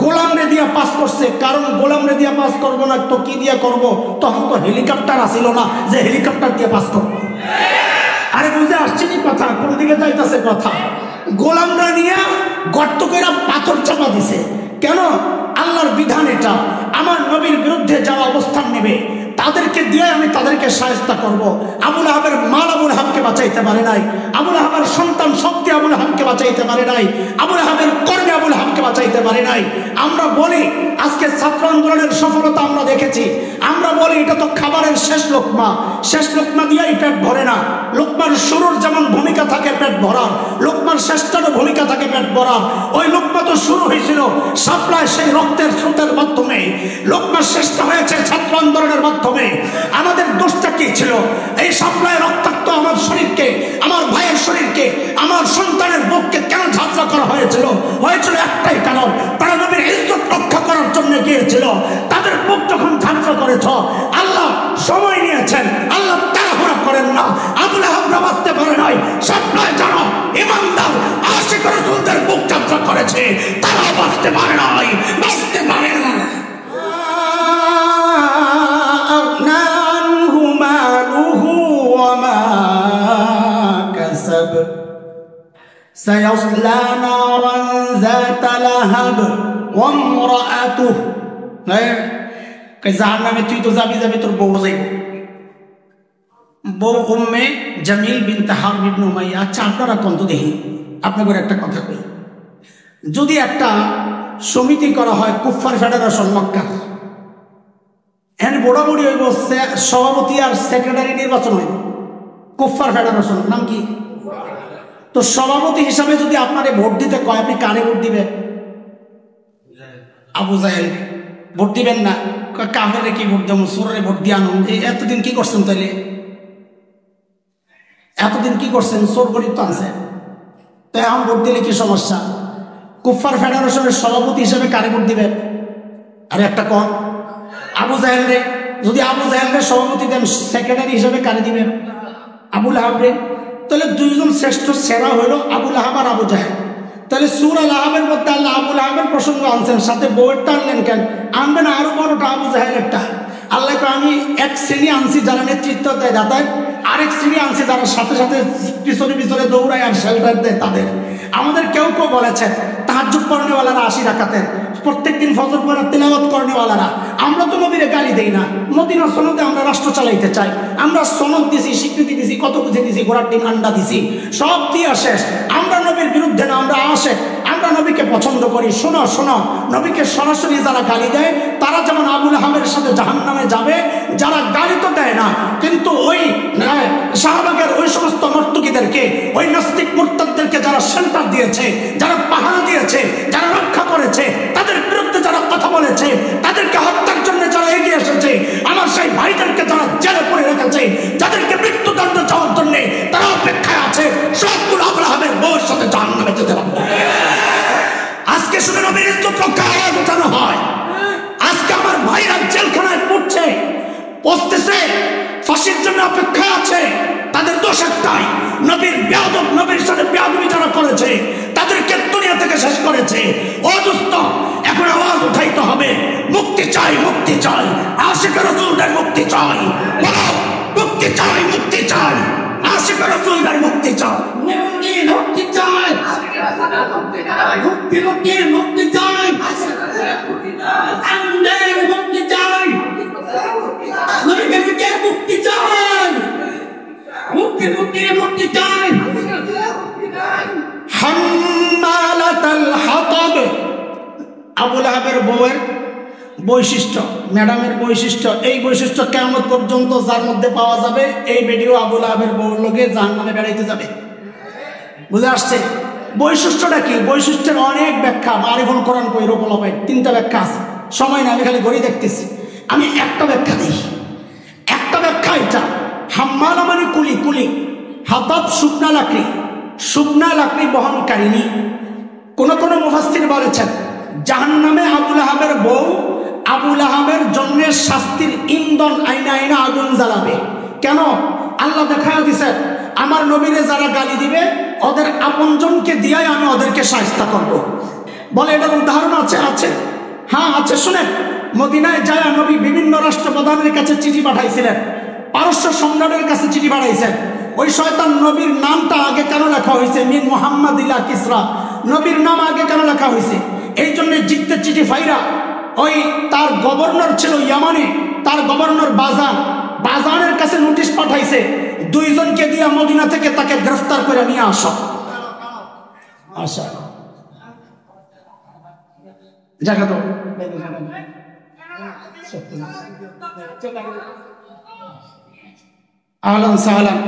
গোলামরে দিয়া পাস করছে। কারণ গোলামরে দিয়া পাস করবো না তো কি দিয়া করব? তখন তো হেলিকপ্টার আসিল না যে হেলিকপ্টার দিয়ে পাস করবো। আরে বুঝে আসছে কি কথা? কোন দিকে যাইতেছে কথা? গোলামরা নিয়ে গর্ত করে পাথর চাপা দিছে। কেন? আল্লাহর বিধান এটা। আমার নবীর বিরুদ্ধে যারা অবস্থান নেবে তাদেরকে দিয়ে আমি তাদেরকে শায়েস্তা করব। আবু লাহাবের মাল আবু লাহাবকে বাঁচাইতে পারে নাই, আবু লাহাবের সন্তান শক্তি আবু লাহাবকে বাঁচাইতে পারে নাই, আবু লাহাবের কর্মে আবু লাহাবকে বাঁচাইতে পারে নাই। আমরা বলি আজকে ছাত্র আন্দোলনের সফলতা আমরা দেখেছি, আমরা বলি এটা তো খাবারের শেষ লোকমা, শেষ লোকমা দিয়েই পেট ভরে না। লোকমার শুরুর যেমন ভূমিকা থাকে পেট ভরার, লোকমার শেষটারও ভূমিকা থাকে পেট ভরার। ওই লোকমা তো শুরু হয়েছিল সাপ্লাই সেই রক্তের স্রোতের মাধ্যমে, লোকমার শেষটা হয়েছে ছাত্র আন্দোলনের মাধ্যমে। আমাদের দোষটা কি ছিল? এই সাপ্লাই রক্তাক্ত আমার শরীরকে, আমার ভাইয়ের শরীরকে, আমার সন্তানের বুককে কেন ঝাঁঝরা করা হয়েছিল? হয়েছিল একটাই কারণ, তারা নবীর ইজ্জত রক্ষা করার জন্য গিয়েছিল। তাদের বুক যখন ঝাঁঝরা করেছ, আল্লাহ সময় নিয়েছেন, আল্লাহ তাড়াহুড়া করেন না। আবু লাহাবরা বাঁচতে পারে নাই, সাপ্লাই যারা ইমানদার আশিক রাসূলদের বুক ঝাঁঝরা করেছে তারা বাঁচতে পারে নাই, বাঁচতে পারে না। سيصلى نارا ذات لهب وامرأته জাহান্নামে তুই তো যাবি, তোর বউ যাইব, বউ উম্মে জামিল বিনতে হারব ইবনে উমাইয়া। আচ্ছা আপনারা কোন তো দেখি, আপনাদের একটা কথা কই, যদি একটা সমিতি করা হয় কুফফার ফেডারেশন মক্কা, এন বড়াবড়ি হইব সভাপতি আর সেক্রেটারি নির্বাচন হইব, কুফফার ফেডারেশন নাম কি? তো সভাপতি হিসাবে যদি আপনারে ভোট দিতে কয়, আপনি কারে ভোট দিবেন? আবু জাহেল ভোট দিবেন না, কাফেরে কি ভোট দেবো, সুরে ভোট দিয়ে আনুন। এতদিন কি করছেন তাইলে? এতদিন কি করছেন? চোর গরিব তো আনছেন, তো এখন ভোট দিলে কি সমস্যা? কুফফার ফেডারেশনের সভাপতি হিসাবে কারে ভোট দিবেন? আর একটা কম আবু জাহেল রে, যদি আবু জাহেলরে সভাপতি দেন, সেক্রেটারি হিসাবে কারে দিবেন? আবু লাহাব রে। তাহলে দুইজন শ্রেষ্ঠ সেরা হইল আবু লাহাব আর আবু জাহেল। তাহলে সূরা লাহাবের মধ্যে আল্লাহ আবু লাহাবের প্রসঙ্গ আনছেন, সাথে বউয়েরটা আনলেন কেন? আনবেন আরো বড়টা আবু জাহেলেরটা। আল্লাহ আমি এক শ্রেণী আনছি যারা নেতৃত্ব দেয় দাতায়, আরেক শ্রেণী আনছি যারা সাথে সাথে পিছনে পিছনে দৌড়ায় আর শেল্টার দেয় তাদের। আমাদের কেউ কেউ বলেছে তাহাজ্জুদ পড়নেওয়ালারা 80 রাকাতের, প্রত্যেকদিন ফজর পড়ার তিলাওয়াত করনেওয়ালারা। আমরা তো নবীরে গালি দেই না, মদিনার সনদে আমরা রাষ্ট্র চালাইতে চাই, আমরা সনদ দিছি, স্বীকৃতি দিছি, কত কিছু দিছি, ঘোড়ার ডিম আন্ডা দিছি, সব দিয়া শেষ। আমরা নবীর বিরুদ্ধে না, আমরা আশেক, আমরা নবীকে পছন্দ করি। শোনো শোনো, নবীকে সরাসরি যারা গালি দেয় তারা যেমন আবু লাহাবের সাথে জাহান্নামে যাবে, যারা গালি তো দেয় না কিন্তু ওই শাহবাগের ওই সমস্ত নর্তকীদেরকে, ওই নাস্তিক মুরতাদদেরকে যারা শেল্টার দিয়েছে, যারা পাহারা দিয়েছে, যারা রক্ষা করেছে, তাদের বিরুদ্ধে যারা কথা বলেছে, তাদেরকে হত্যার জন্য যারা এগিয়ে এসেছে, আমার সেই ভাইদেরকে যারা জেলে পড়ে রেখেছে, যাদেরকে মৃত্যুদণ্ড চাওয়ার জন্য তারা অপেক্ষায় আছে, সবগুলো আবু লাহাবের বউয়ের সাথে জাহান্নামে যেতে পারবে। আজকে শুধু নবীর ইজ্জত রক্ষা আওয়াজ উঠানো হয়। আজকে আমার ভাইরা জেলখানায় পড়ছে, পচতেছে, ফাঁসির জন্য অপেক্ষায় আছে। তাদের দোষ একটাই, নবীর বেয়াদব, নবীর সাথে বেয়াদবি যারা করেছে তাদেরকে দুনিয়া থেকে শেষ করেছে। অদুস্ত এখন আওয়াজ উঠাইতে হবে, মুক্তি চাই, মুক্তি চাই, আশিক রাসূলদের মুক্তি চাই, বলো মুক্তি চাই, মুক্তি চাই, আশিক রাসূলদের মুক্তি চাই, মুক্তি মুক্তি চাই, মুক্তি মুক্তি মুক্তি চাই, আমাদের মুক্তি চাই, নবীকে মুক্তি চাই, মুক্তি মুক্তি মুক্তি চাই। হাম্মালাতাল হাতাব, আবু লাহাবের বউয়ের বৈশিষ্ট্য, ম্যাডামের বৈশিষ্ট্য, এই বৈশিষ্ট্য কিয়ামত পর্যন্ত যার মধ্যে পাওয়া যাবে, এই ভিডিও আবু লাহাবের বউর লোকে জাহান্নামে বেড়াইতে যাবে। বুঝে আসছে? বৈশিষ্ট্যটা কি? বৈশিষ্ট্যের অনেক ব্যাখ্যা, মারিফুল কোরআন কইরো বলা ভাই, 3টা ব্যাখ্যা আছে, সময় না, আমি খালি ঘড়ি দেখতেছি, আমি একটা ব্যাখ্যা দিই। একটা ব্যাখ্যা এটা, হাম্মালা মানে কুলি, কুলি, হাতাব শুকনা লাকড়ি, শুকনা লাকড়ি বহনকারিনী। কোন কোন মুফাসসির বলেছেন জাহান্নামে আবু লাহাবের বউ আবু লাহাবের জন্য শাস্তির ইন্ধন আইনা আইনা আগুন জ্বালাবে। কেন? আল্লাহ দেখা দিছে আমার নবীরে যারা গালি দিবে ওদের আপনজনকে দিয়াই আমি ওদেরকে শায়েস্তা করব। বলে এটার উদাহরণ আছে? আছে, হ্যাঁ আছে। শুনে, মদিনায় যায় নবী বিভিন্ন রাষ্ট্রপ্রধানের কাছে চিঠি পাঠাইছিলেন, পারস্য সম্রাটের কাছে চিঠি পাঠাইছেন। ওই শয়তান নবীর নামটা আগে কেন লেখা হয়েছে? মিন মুহাম্মাদ ইলা কিসরা, নবীর নাম আগে কেন লেখা হয়েছে? এই জন্য জিততে চিঠি ফাইরা ওই তার গভর্নর ছিল ইয়ামানে, তার গভর্নর বাজান, বাজানের কাছে নোটিশ পুলিশ পাঠাইছে, দুইজনকে দিয়া মদিনা থেকে তাকে গ্রেফতার করে নিয়ে আসো। আচ্ছা জায়গা তো আহলান সাহলান।